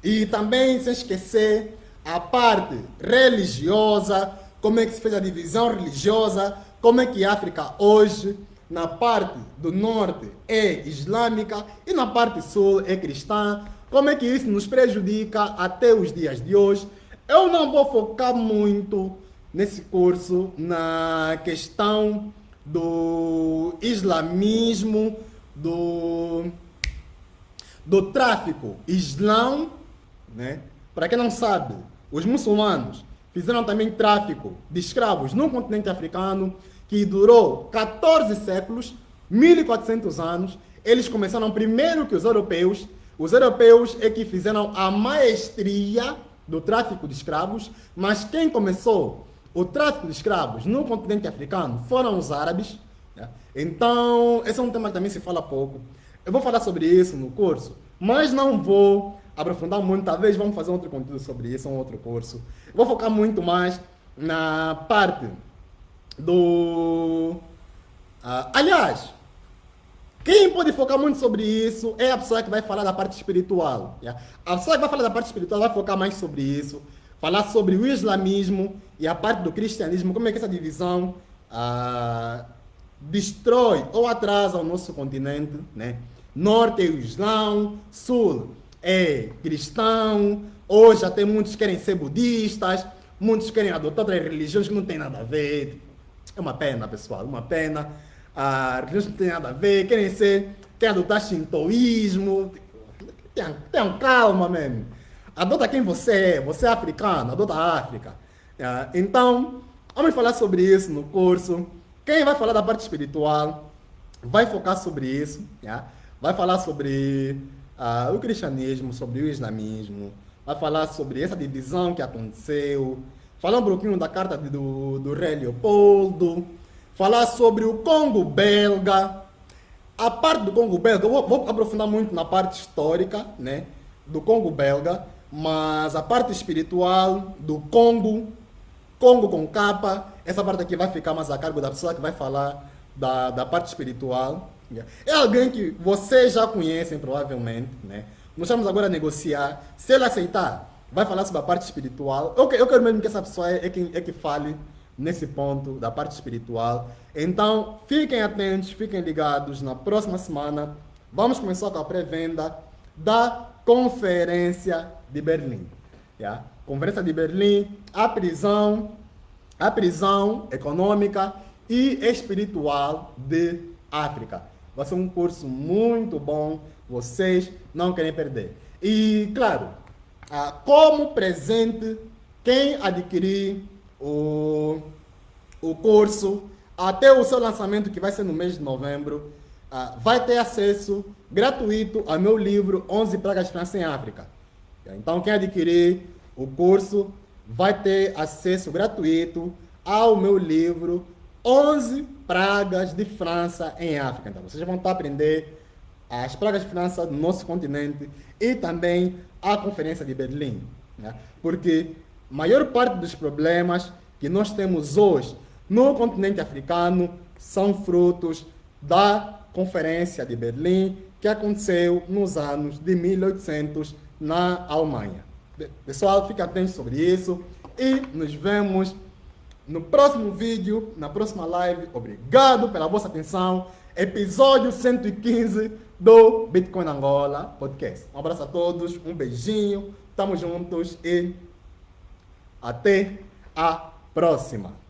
[SPEAKER 1] e também, sem esquecer, a parte religiosa, como é que se fez a divisão religiosa, como é que a África hoje, na parte do norte, é islâmica e na parte sul é cristã, como é que isso nos prejudica até os dias de hoje. Eu não vou focar muito nesse curso na questão do islamismo, do tráfico islão, né? Para quem não sabe, os muçulmanos fizeram também tráfico de escravos no continente africano, que durou 14 séculos, 1400 anos. Eles começaram primeiro que os europeus. Os europeus é que fizeram a maestria do tráfico de escravos, mas quem começou o tráfico de escravos no continente africano foram os árabes. Né? Então, esse é um tema que também se fala pouco. Eu vou falar sobre isso no curso, mas não vou aprofundar muito. Talvez vamos fazer outro conteúdo sobre isso, um outro curso. Eu vou focar muito mais na parte do... aliás, quem pode focar muito sobre isso é a pessoa que vai falar da parte espiritual. Yeah? A pessoa que vai falar da parte espiritual vai focar mais sobre isso, falar sobre o islamismo e a parte do cristianismo, como é que essa divisão destrói ou atrasa o nosso continente, né? Norte é o Islão, Sul é cristão, hoje até muitos querem ser budistas, muitos querem adotar outras religiões que não tem nada a ver. É uma pena, pessoal, uma pena. A religião não tem nada a ver, querem adotar shintoísmo. Tenham calma, mesmo. Adota quem você é africano, adota a África. Então, vamos falar sobre isso no curso. Quem vai falar da parte espiritual vai focar sobre isso. Vai falar sobre o cristianismo, sobre o islamismo, vai falar sobre essa divisão que aconteceu, falar um pouquinho da carta do rei Leopoldo, falar sobre o Congo belga. A parte do Congo belga, eu vou aprofundar muito na parte histórica, né, do Congo belga, mas a parte espiritual do Congo com capa, essa parte aqui vai ficar mais a cargo da pessoa que vai falar da parte espiritual. É alguém que vocês já conhecem, provavelmente, né? Nós estamos agora a negociar. Se ele aceitar, vai falar sobre a parte espiritual. Eu quero mesmo que essa pessoa é que fale nesse ponto da parte espiritual. Então, fiquem atentos, fiquem ligados. Na próxima semana, vamos começar com a pré-venda da Conferência de Berlim. Conferência de Berlim, a prisão econômica e espiritual de África. Vai ser um curso muito bom, vocês não querem perder. E, claro, como presente, quem adquirir o curso até o seu lançamento, que vai ser no mês de novembro, vai ter acesso gratuito ao meu livro 11 Pragas de França em África. Então, quem adquirir o curso vai ter acesso gratuito ao meu livro 11 pragas de França em África. Então, vocês vão estar a aprender as pragas de França no nosso continente e também a Conferência de Berlim. Porque a maior parte dos problemas que nós temos hoje no continente africano são frutos da Conferência de Berlim, que aconteceu nos anos de 1800 na Alemanha. Pessoal, fiquem atentos sobre isso e nos vemos no próximo vídeo, na próxima live. Obrigado pela vossa atenção. Episódio 115 do Bitcoin Angola Podcast. Um abraço a todos, um beijinho, tamo juntos e até a próxima.